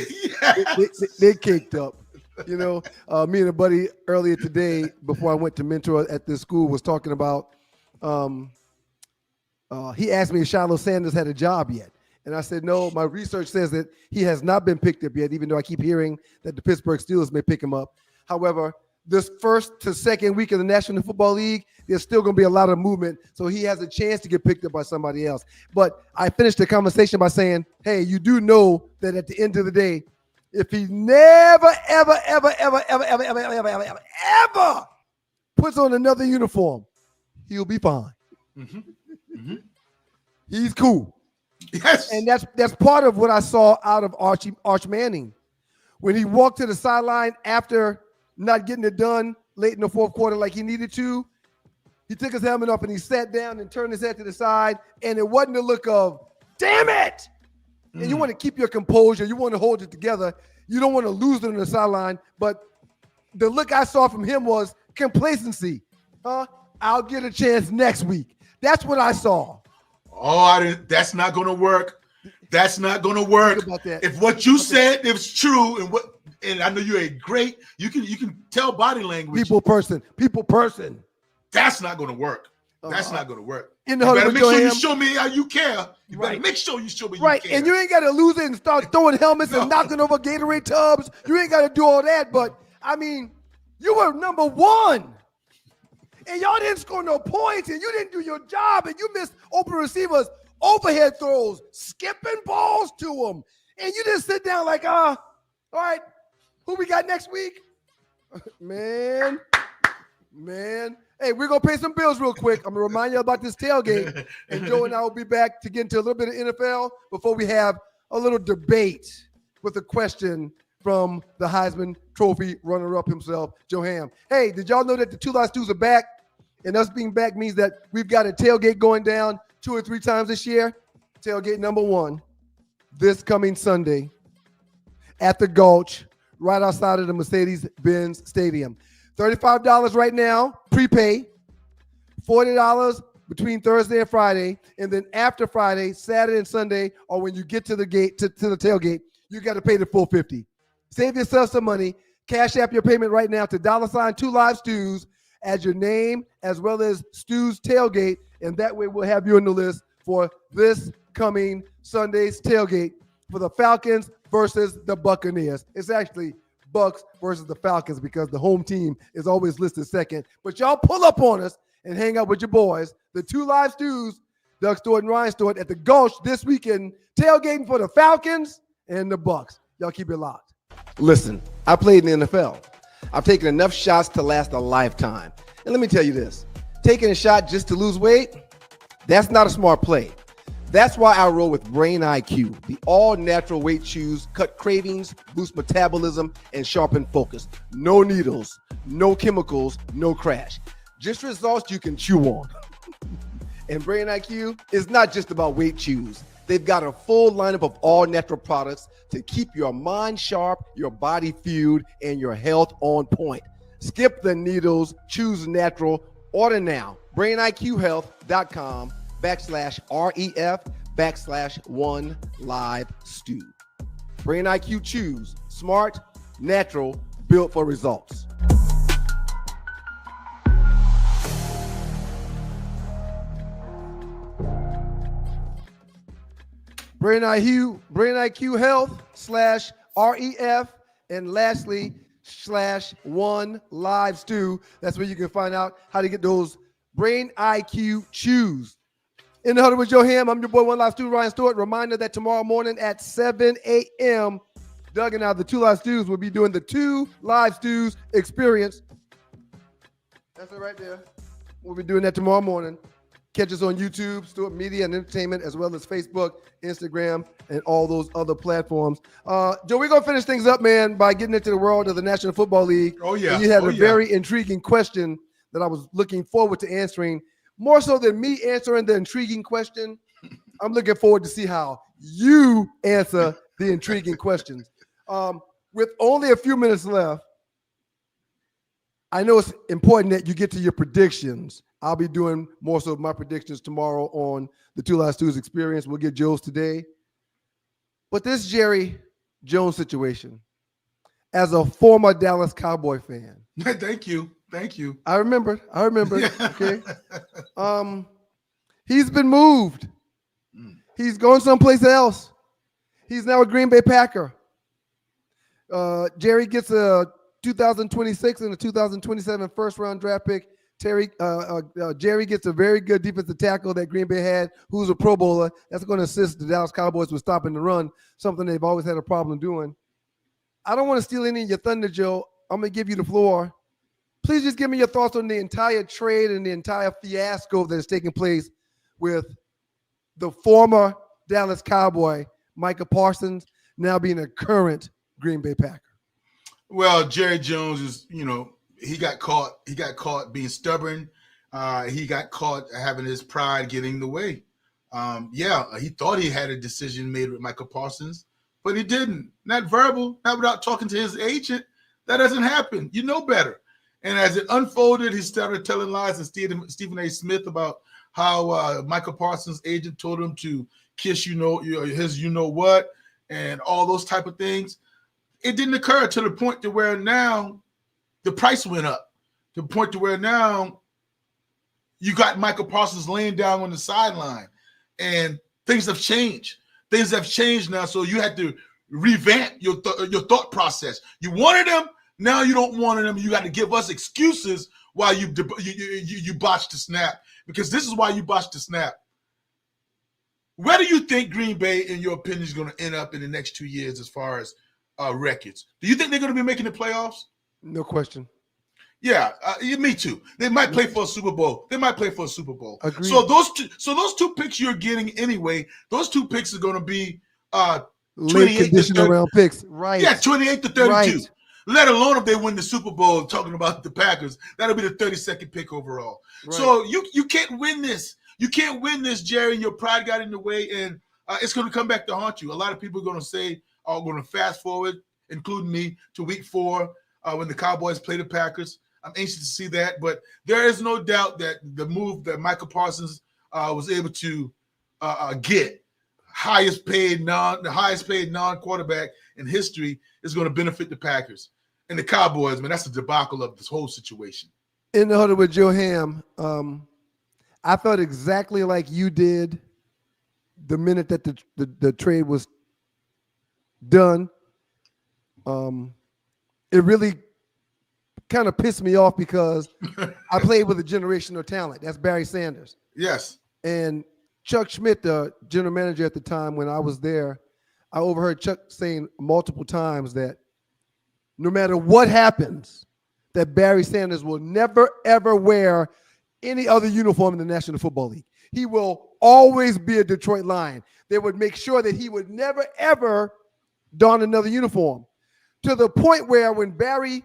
B: they caked up. You know, me and a buddy earlier today, before I went to mentor at this school, was talking about. He asked me if Shiloh Sanders had a job yet, and I said no. My research says that he has not been picked up yet, even though I keep hearing that the Pittsburgh Steelers may pick him up. However, this first to second week of the National Football League, there's still going to be a lot of movement, so he has a chance to get picked up by somebody else. But I finished the conversation by saying, hey, you do know that at the end of the day, if he never, ever puts on another uniform, he'll be fine.
C: Mm-hmm. Mm-hmm.
B: He's cool.
C: Yes.
B: And that's part of what I saw out of Arch Manning. When he walked to the sideline after not getting it done late in the fourth quarter like he needed to, he took his helmet off and he sat down and turned his head to the side, and it wasn't a look of, damn it! And you want to keep your composure. You want to hold it together. You don't want to lose it on the sideline. But the look I saw from him was complacency. I'll get a chance next week. That's what I saw.
C: Oh, that's not going to work. That's not going to work. If what you said is true, and I know you're you can tell body language.
B: People person.
C: That's not going to work. That's not going to work.
B: In the
C: you
B: huddle
C: better
B: with
C: make sure
B: Joe
C: you show me how you care. You better make sure you show me you care.
B: And you ain't got to lose it and start throwing helmets and knocking over Gatorade tubs. You ain't got to do all that. But, I mean, you were number one. And y'all didn't score no points, and you didn't do your job, and you missed open receivers, overhead throws, skipping balls to them. And you just sit down like, all right, who we got next week? Man. Hey, we're going to pay some bills real quick. I'm going to remind you about this tailgate. And Joe and I will be back to get into a little bit of NFL before we have a little debate with a question from the Heisman Trophy runner-up himself, Joe Ham. Hey, did y'all know that the Two Live Stews are back? And us being back means that we've got a tailgate going down 2 or 3 times this year. Tailgate number 1, this coming Sunday at the Gulch, right outside of the Mercedes-Benz Stadium. $35 right now, prepay. $40 between Thursday and Friday. And then after Friday, Saturday and Sunday, or when you get to the gate, to the tailgate, you got to pay the full $50. Save yourself some money. Cash app your payment right now to $2 Live Stews as your name, as well as Stews Tailgate. And that way we'll have you on the list for this coming Sunday's tailgate for the Falcons versus the Buccaneers. It's actually Bucks versus the Falcons because the home team is always listed second. But y'all pull up on us and hang out with your boys. The Two Live Stews, Doug Stewart and Ryan Stewart at the Gulch this weekend, tailgating for the Falcons and the Bucks. Y'all keep it locked. Listen, I played in the NFL. I've taken enough shots to last a lifetime. And let me tell you this, taking a shot just to lose weight, that's not a smart play. That's why I roll with Brain IQ. The all-natural weight chews cut cravings, boost metabolism, and sharpen focus. No needles, no chemicals, no crash. Just results you can chew on. And Brain IQ is not just about weight chews. They've got a full lineup of all-natural products to keep your mind sharp, your body fueled, and your health on point. Skip the needles, choose natural. Order now. BrainIQHealth.com/REF/1LiveStew. Brain IQ Chews. Smart, natural, built for results. BrainIQ Health /REF, and lastly /1 Live Stew. That's where you can find out how to get those Brain IQ chews. In the Huddle with Joe Ham, I'm your boy, One Live Stew, Ryan Stewart. Reminder that tomorrow morning at 7 a.m., Doug and I, the 2 Live Stews, will be doing the 2 Live Stews experience. That's it right there. We'll be doing that tomorrow morning. Catch us on YouTube, Stewart Media and Entertainment, as well as Facebook, Instagram, and all those other platforms. Joe, we're going to finish things up, man, by getting into the world of the National Football League.
C: Oh, yeah.
B: And you had a very intriguing question that I was looking forward to answering. More so than me answering the intriguing question, I'm looking forward to see how you answer the intriguing questions. With only a few minutes left, I know it's important that you get to your predictions. I'll be doing more so of my predictions tomorrow on the 2 Live Stews experience. We'll get Joe's today. But this Jerry Jones situation, as a former Dallas Cowboy fan.
C: Thank you.
B: I remember. Okay. He's been moved. He's going someplace else. He's now a Green Bay Packer. Jerry gets a 2026 and a 2027 first-round draft pick. Jerry gets a very good defensive tackle that Green Bay had, who's a Pro Bowler. That's going to assist the Dallas Cowboys with stopping the run, something they've always had a problem doing. I don't want to steal any of your thunder, Joe. I'm going to give you the floor. Please just give me your thoughts on the entire trade and the entire fiasco that is taking place with the former Dallas Cowboy, Micah Parsons, now being a current Green Bay Packer.
C: Well, Jerry Jones is, he got caught being stubborn. He got caught having his pride getting in the way. He thought he had a decision made with Micah Parsons, but he didn't. Not verbal, not without talking to his agent. That doesn't happen. You know better. And as it unfolded, he started telling lies to Stephen A. Smith about how Micah Parsons' agent told him to kiss his what and all those type of things. It didn't occur to the point to where now the price went up. To the point to where now you got Micah Parsons laying down on the sideline, and things have changed. Things have changed now, so you had to revamp your thought process. You wanted him, now you don't want him. You got to give us excuses why you botched the snap, because this is why you botched the snap. Where do you think Green Bay, in your opinion, is going to end up in the next 2 years as far as records? Do you think they're going to be making the playoffs?
B: No question.
C: Yeah, me too. They might play for a Super Bowl.
B: Agreed.
C: So those two picks you're getting anyway, those 2 picks are going to be
B: late conditional round picks. Right.
C: Yeah, 28 to 32.
B: Right.
C: Let alone if they win the Super Bowl, talking about the Packers, that'll be the 32nd pick overall. Right. So you can't win this. You can't win this, Jerry. Your pride got in the way, and it's going to come back to haunt you. A lot of people are going to fast forward, including me, to week 4 when the Cowboys play the Packers. I'm anxious to see that, but there is no doubt that the move that Micah Parsons was able to get, the highest paid non-quarterback in history, is going to benefit the Packers. And the Cowboys, man, that's the debacle of this whole situation.
B: In the Huddle with Joe Ham, I felt exactly like you did the minute that the trade was done. It really kind of pissed me off because I played with a generational talent. That's Barry Sanders.
C: Yes.
B: And Chuck Schmidt, the general manager at the time when I was there, I overheard Chuck saying multiple times that no matter what happens, that Barry Sanders will never, ever wear any other uniform in the National Football League. He will always be a Detroit Lion. They would make sure that he would never, ever don another uniform, to the point where when Barry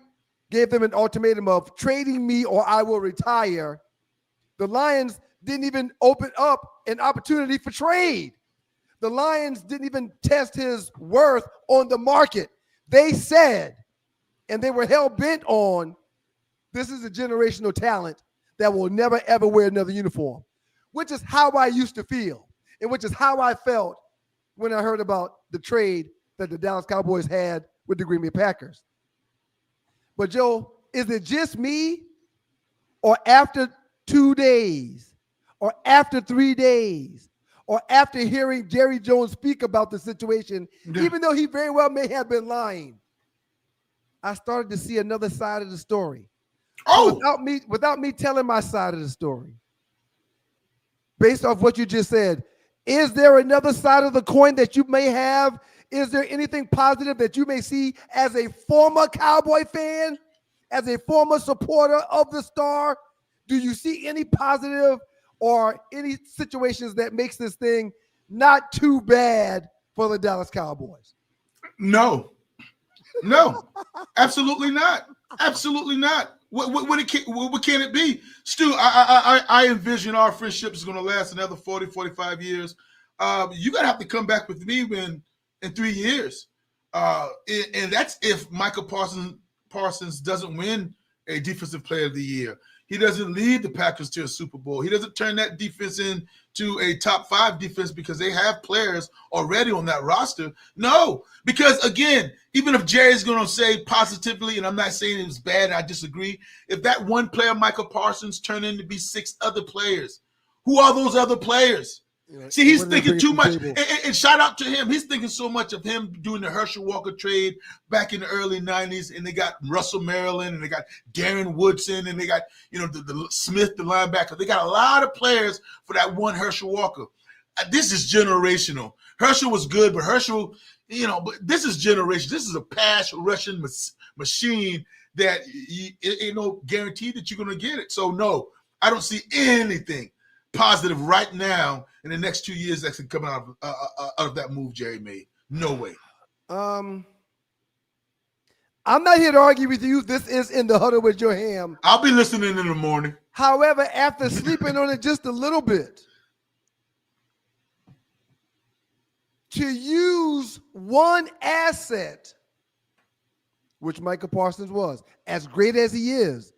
B: gave them an ultimatum of trading me or I will retire, the Lions didn't even open up an opportunity for trade. The Lions didn't even test his worth on the market. They said, and they were hell-bent on, this is a generational talent that will never, ever wear another uniform, which is how I used to feel, and which is how I felt when I heard about the trade that the Dallas Cowboys had with the Green Bay Packers. But, Joe, is it just me, or after 2 days, or after 3 days, or after hearing Jerry Jones speak about the situation,
C: Yeah.
B: even though he very well may have been lying, I started to see another side of the story.
C: Oh,
B: Without me telling my side of the story, based off what you just said, is there another side of the coin that you may have? Is there anything positive that you may see as a former Cowboy fan, as a former supporter of the Star? Do you see any positive or any situations that makes this thing not too bad for the Dallas Cowboys?
C: no, absolutely not. Absolutely not. What can it be? Stu, I envision our friendship is going to last another 40, 45 years. You're going to have to come back with me in 3 years. And that's if Michael Parsons doesn't win a Defensive Player of the Year. He doesn't lead the Packers to a Super Bowl. He doesn't turn that defense into a top 5 defense because they have players already on that roster. No, because again, even if Jerry's going to say positively, and I'm not saying it was bad, I disagree. If that one player, Michael Parsons, turned into be 6 other players, who are those other players? See, he's thinking too much. And shout out to him. He's thinking so much of him doing the Herschel Walker trade back in the early 90s. And they got Russell Maryland, and they got Darren Woodson, and they got, the Smith, the linebacker. They got a lot of players for that one Herschel Walker. This is generational. Herschel was good, but Herschel, but this is generation. This is a pass rushing machine that ain't no guarantee that you're going to get it. So, no, I don't see anything positive right now in the next 2 years that can come out of that move Jerry made. No way.
B: I'm not here to argue with you. This is In the Huddle with Joe Ham.
C: I'll be listening in the morning.
B: However, after sleeping on it just a little bit, to use one asset, which Michael Parsons was, as great as he is,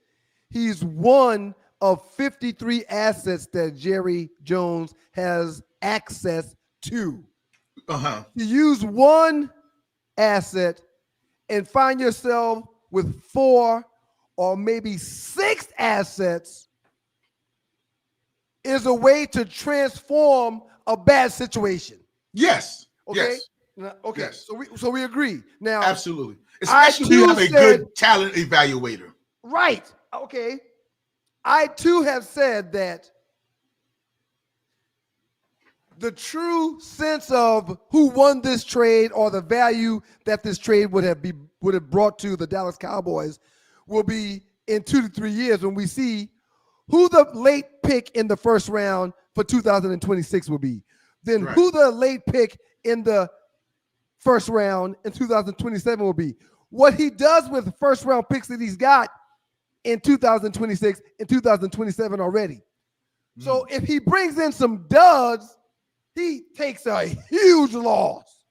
B: he's one of 53 assets that Jerry Jones has access to.
C: Uh-huh.
B: You use one asset and find yourself with 4 or maybe 6 assets is a way to transform a bad situation.
C: Yes.
B: Okay.
C: Yes.
B: Okay.
C: Yes.
B: So we agree. Now,
C: absolutely. Especially if you have a good talent evaluator.
B: Right. Okay. I too have said that the true sense of who won this trade or the value that this trade would have brought to the Dallas Cowboys will be in 2 to 3 years when we see who the late pick in the first round for 2026 will be. Then who the late pick in the first round in 2027 will be. What he does with the first round picks that he's got in 2026 and 2027 already. So if he brings in some duds, he takes a huge loss.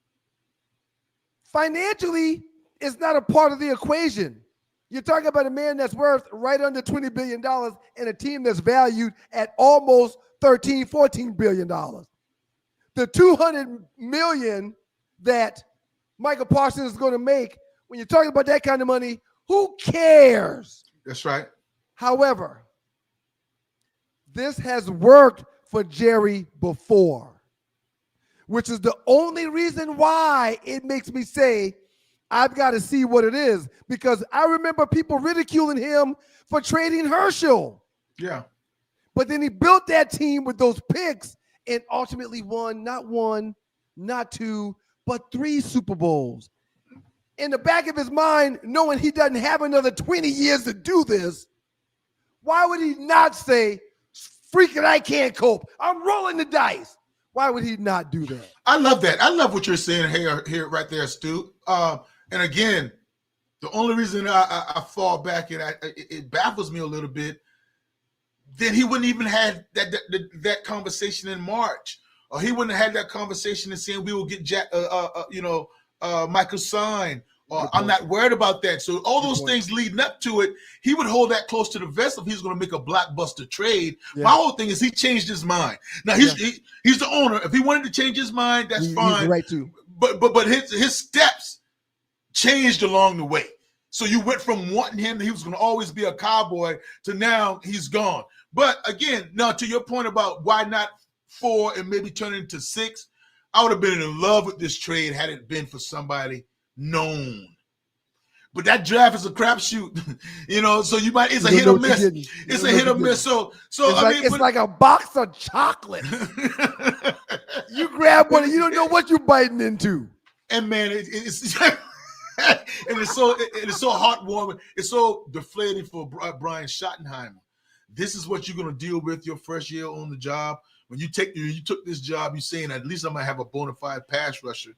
B: Financially, it's not a part of the equation. You're talking about a man that's worth right under $20 billion and a team that's valued at almost $13, $14 billion. The $200 million that Michael Parsons is going to make, when you're talking about that kind of money, who cares?
C: That's right.
B: However, this has worked for Jerry before, which is the only reason why it makes me say I've got to see what it is, because I remember people ridiculing him for trading Herschel.
C: Yeah.
B: But then he built that team with those picks and ultimately won not 1, not 2, but 3 Super Bowls. In the back of his mind, knowing he doesn't have another 20 years to do this, why would he not say, freaking I can't cope, I'm rolling the dice? Why would he not do that?
C: I love that. I love what you're saying here right there, Stu. And again, the only reason I fall back and it baffles me a little bit, then he wouldn't even have that conversation in March, or he wouldn't have had that conversation and saying we will get Michael signed, or I'm not worried about that. So all those things leading up to it, he would hold that close to the vest if he's going to make a blockbuster trade. Yeah. My whole thing is he changed his mind. Now he's the owner. If he wanted to change his mind, that's fine.
B: He's right too.
C: But his steps changed along the way. So you went from wanting him, he was going to always be a Cowboy, to now he's gone. But again, now to your point about why not 4 and maybe turn it into 6. I would have been in love with this trade had it been for somebody known. But that draft is a crapshoot, so it's a hit or miss. It's a hit or miss. So
B: it's like a box of chocolates. You grab one and you don't know what you're biting into.
C: And man, it's and it's so heartwarming. It's so deflating for Brian Schottenheimer. This is what you're going to deal with your first year on the job. When you took this job, you're saying at least I'm going to have a bona fide pass rusher.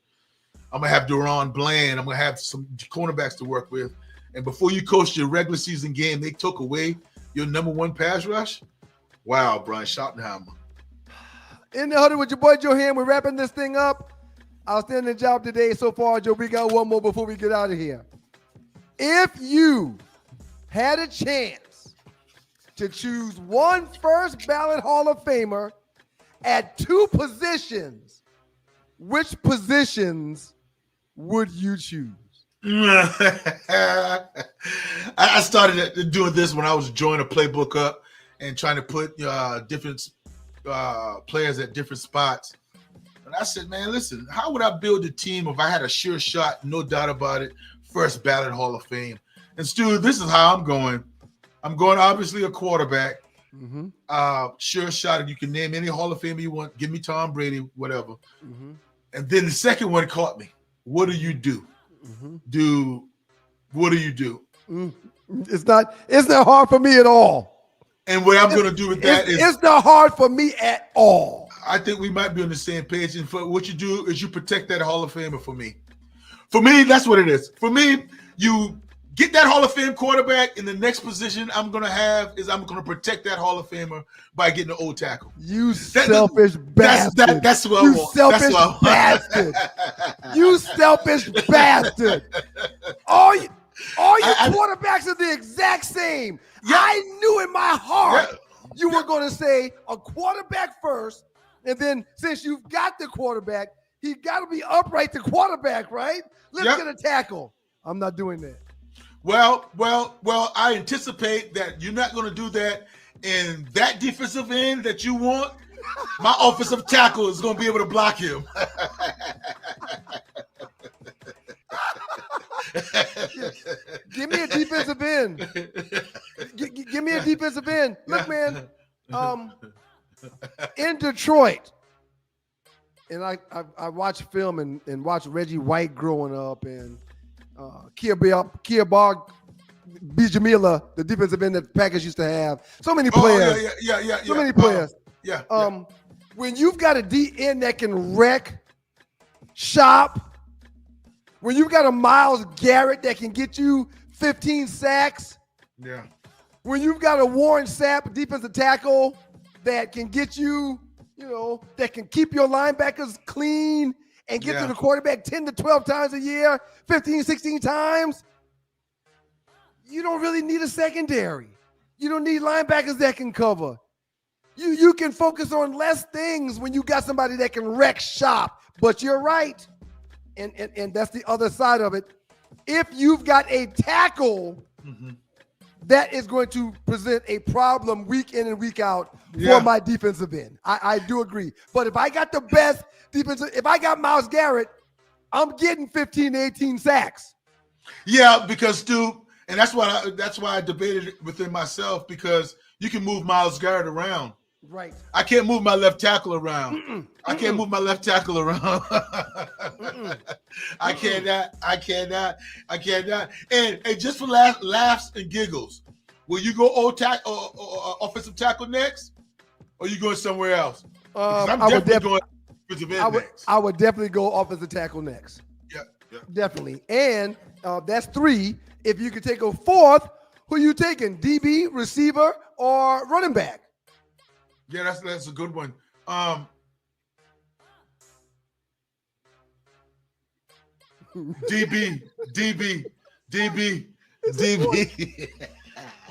C: I'm going to have Deron Bland. I'm going to have some cornerbacks to work with. And before you coached your regular season game, they took away your number 1 pass rush? Wow, Brian Schottenheimer.
B: In the huddle with your boy Joe Ham, we're wrapping this thing up. Outstanding job today so far, Joe. We got one more before we get out of here. If you had a chance to choose one first ballot Hall of Famer at 2 positions, which positions would you choose?
C: I started doing this when I was drawing a playbook up and trying to put different players at different spots. And I said, man, listen, how would I build a team if I had a sure shot, no doubt about it, first ballot Hall of Fame? And Stu, this is how I'm going. I'm going obviously a quarterback.
B: Mm-hmm.
C: Sure shot. You can name any Hall of Famer you want. Give me Tom Brady, whatever.
B: Mm-hmm.
C: And then the second one caught me. What do you do?
B: Mm-hmm.
C: What do you do?
B: It's not hard for me at all.
C: And what I'm going to do with that is
B: it's not hard for me at all.
C: I think we might be on the same page. And for what you do is you protect that Hall of Famer for me. For me, that's what it is. For me, you get that Hall of Fame quarterback, in the next position I'm going to protect that Hall of Famer by getting an old tackle.
B: You selfish bastard.
C: That's what I want.
B: You selfish bastard. You selfish bastard. All your quarterbacks are the exact same.
C: Yeah.
B: I knew in my heart you were going to say a quarterback first, and then since you've got the quarterback, he got to be upright to quarterback, right? Let's get a tackle. I'm not doing that.
C: Well, I anticipate that you're not going to do that, and that defensive end that you want, my offensive tackle is going to be able to block him.
B: Give me a defensive end. Give me a defensive end. Look, man, in Detroit, and I watched film and watched Reggie White growing up, and Kia Bijamila, the defensive end that the Packers used to have. So many players. So many players. When you've got a D-end that can wreck shop, when you've got a Myles Garrett that can get you 15 sacks, when you've got a Warren Sapp defensive tackle that can get you, that can keep your linebackers clean and get to the quarterback 10 to 12 times a year, 15, 16 times, you don't really need a secondary. You don't need linebackers that can cover. You can focus on less things when you got somebody that can wreck shop. But you're right, and that's the other side of it. If you've got a tackle that is going to present a problem week in and week out for my defensive end, I do agree. But if I got the best defensive, if I got Myles Garrett, I'm getting 15 to 18 sacks.
C: Yeah, because Stu, and that's why I debated it within myself, because you can move Myles Garrett around.
B: Right.
C: I can't move my left tackle around. I can't move my left tackle around. I cannot. And just for laughs and giggles, will you go offensive tackle next, or you going somewhere else? I'm definitely going offensive end next.
B: I would definitely go offensive tackle next.
C: Yeah.
B: Definitely. And that's 3. If you could take a 4th, who you taking? DB, receiver, or running back?
C: Yeah, that's a good one. DB.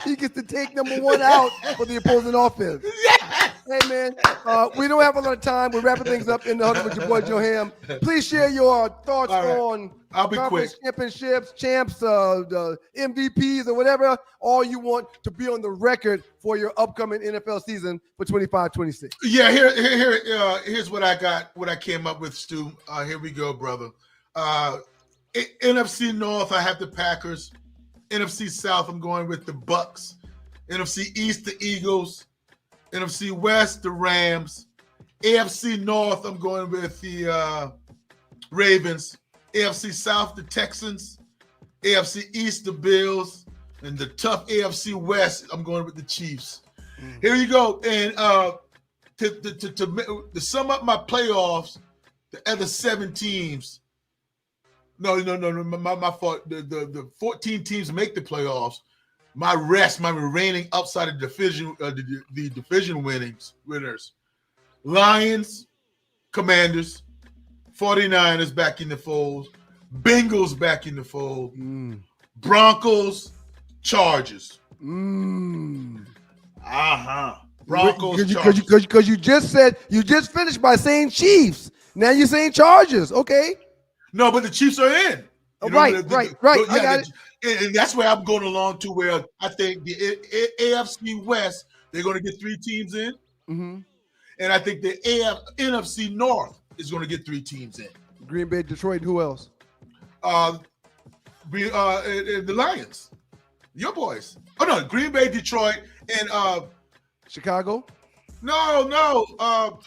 B: He gets to take number 1 out for the opposing offense.
C: Yes!
B: Hey, man, we don't have a lot of time. We're wrapping things up in the huddle with your boy Joe Ham. Please share your thoughts on
C: I'll be
B: conference
C: quick.
B: championships, champs, the MVPs, or whatever. All you want to be on the record for your upcoming NFL season for 25-26.
C: Yeah, here's what I got, what I came up with, Stu. Here we go, brother. NFC North, I have the Packers. NFC South, I'm going with the Bucks. NFC East, the Eagles. NFC West, the Rams. AFC North, I'm going with the Ravens. AFC South, the Texans. AFC East, the Bills. And the tough AFC West, I'm going with the Chiefs. Here you go. And to sum up my playoffs, the other 7 teams. No, my fault. The 14 teams make the playoffs. My remaining outside of division, the division winners. Lions, Commanders, 49ers back in the fold. Bengals back in the fold. Broncos, Chargers. Broncos, Chargers.
B: Because you just finished by saying Chiefs. Now you're saying Chargers. Okay.
C: No, but the Chiefs are in.
B: Right. I got it.
C: And that's where I'm going along to, where I think the AFC West, they're going to get 3 teams in.
B: Mm-hmm.
C: And I think the NFC North is going to get 3 teams in.
B: Green Bay, Detroit, and who else?
C: The Lions. Your boys. Oh, no, Green Bay, Detroit, and
B: Chicago?
C: No.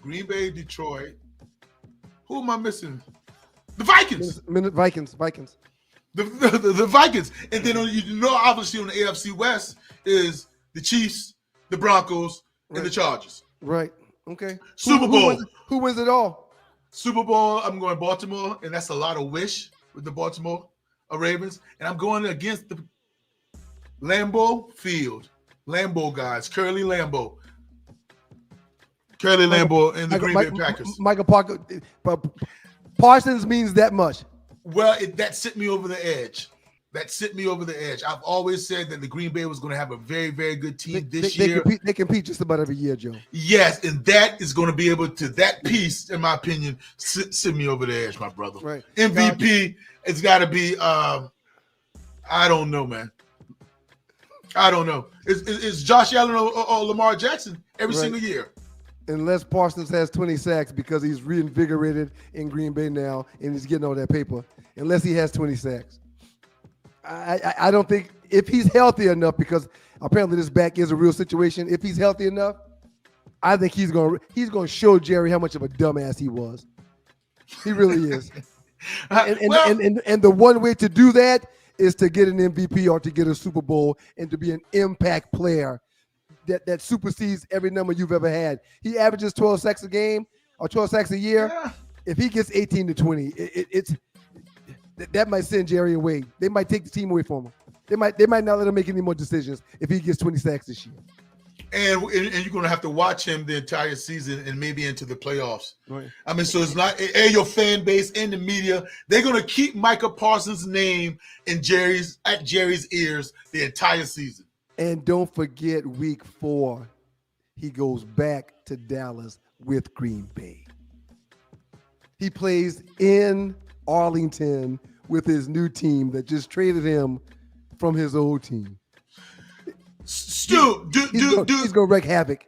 C: Green Bay, Detroit. Who am I missing? The Vikings.
B: Vikings.
C: The Vikings. And then, obviously on the AFC West is the Chiefs, the Broncos, and the Chargers.
B: Right. Okay.
C: Super Bowl.
B: Who wins it all?
C: Super Bowl, I'm going Baltimore, and that's a lot of wish with the Baltimore Ravens. And I'm going against the Lambeau Field. Lambeau guys. Curly Lambeau and the Green Bay Packers.
B: Michael Parker. Parsons means that much.
C: Well, that sent me over the edge. I've always said that the Green Bay was going to have a very, very good team this year.
B: They compete just about every year, Joe.
C: Yes, and that is going to be able to, that piece, in my opinion, send me over the edge, my brother.
B: Right.
C: MVP, it's got to be, I don't know, man. I don't know. It's Josh Allen or Lamar Jackson every single year.
B: Unless Parsons has 20 sacks because he's reinvigorated in Green Bay now and he's getting all that paper. Unless he has 20 sacks. I don't think, if he's healthy enough, because apparently this back is a real situation. If he's healthy enough, I think he's going to show Jerry how much of a dumbass he was. He really is. And the one way to do that is to get an MVP or to get a Super Bowl and to be an impact player that supersedes every number you've ever had. He averages 12 sacks a game or 12 sacks a year. Yeah. If he gets 18 to 20, that might send Jerry away. They might take the team away from him. They might not let him make any more decisions if he gets 20 sacks this year.
C: And you're going to have to watch him the entire season and maybe into the playoffs. Right. I mean, so it's not your fan base and the media. They're going to keep Micah Parsons' name in Jerry's ears the entire season.
B: And don't forget week 4, he goes back to Dallas with Green Bay. He plays in Arlington with his new team that just traded him from his old team.
C: Stu,
B: he's going to wreak havoc.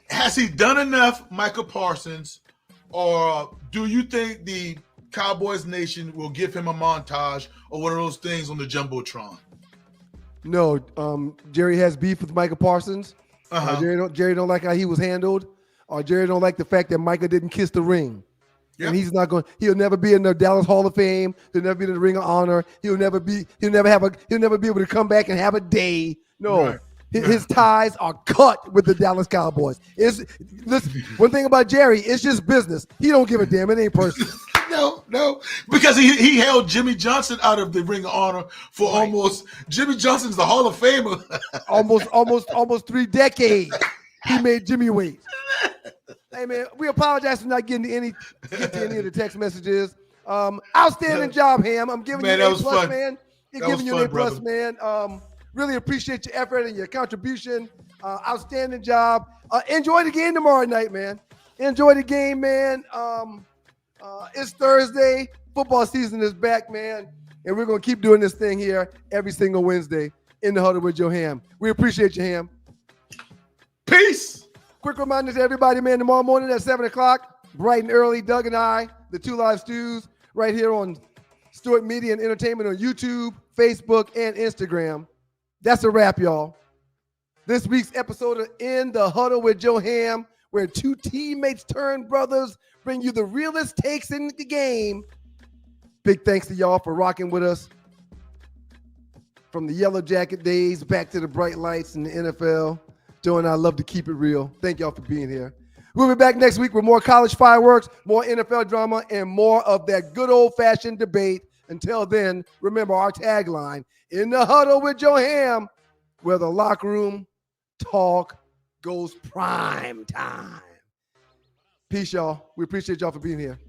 C: Has he done enough, Michael Parsons, or do you think the Cowboys Nation will give him a montage or one of those things on the Jumbotron?
B: No, Jerry has beef with Michael Parsons. Jerry don't like how he was handled, or Jerry don't like the fact that Micah didn't kiss the ring. Yep. And he'll never be in the Dallas Hall of Fame. He'll never be in the Ring of Honor. He'll never be able to come back and have a day. No. Right. His ties are cut with the Dallas Cowboys. Listen, one thing about Jerry, it's just business. He don't give a damn. It ain't personal.
C: No, because he held Jimmy Johnson out of the Ring of Honor for almost. Jimmy Johnson's the Hall of Famer.
B: almost 3 decades. He made Jimmy wait. Hey man, we apologize for not getting to any of the text messages. Outstanding job, Ham. I'm giving you an A+, man. You're giving you an A+, man. Really appreciate your effort and your contribution. Outstanding job. Enjoy the game tomorrow night, man. Enjoy the game, man. It's Thursday. Football season is back, man. And we're going to keep doing this thing here every single Wednesday in the Huddle with Joe Ham. We appreciate you, Ham.
C: Peace.
B: Quick reminder to everybody, man, tomorrow morning at 7 o'clock, bright and early, Doug and I, the Two Live Stews, right here on Stewart Media and Entertainment on YouTube, Facebook, and Instagram. That's a wrap, y'all. This week's episode of In the Huddle with Joe Ham, where two teammates turned brothers bring you the realest takes in the game. Big thanks to y'all for rocking with us. From the Yellow Jacket days back to the bright lights in the NFL. Joe and I love to keep it real. Thank y'all for being here. We'll be back next week with more college fireworks, more NFL drama, and more of that good old-fashioned debate. Until then, remember our tagline, In the Huddle with Joe Ham, where the locker room talk goes prime time. Peace, y'all. We appreciate y'all for being here.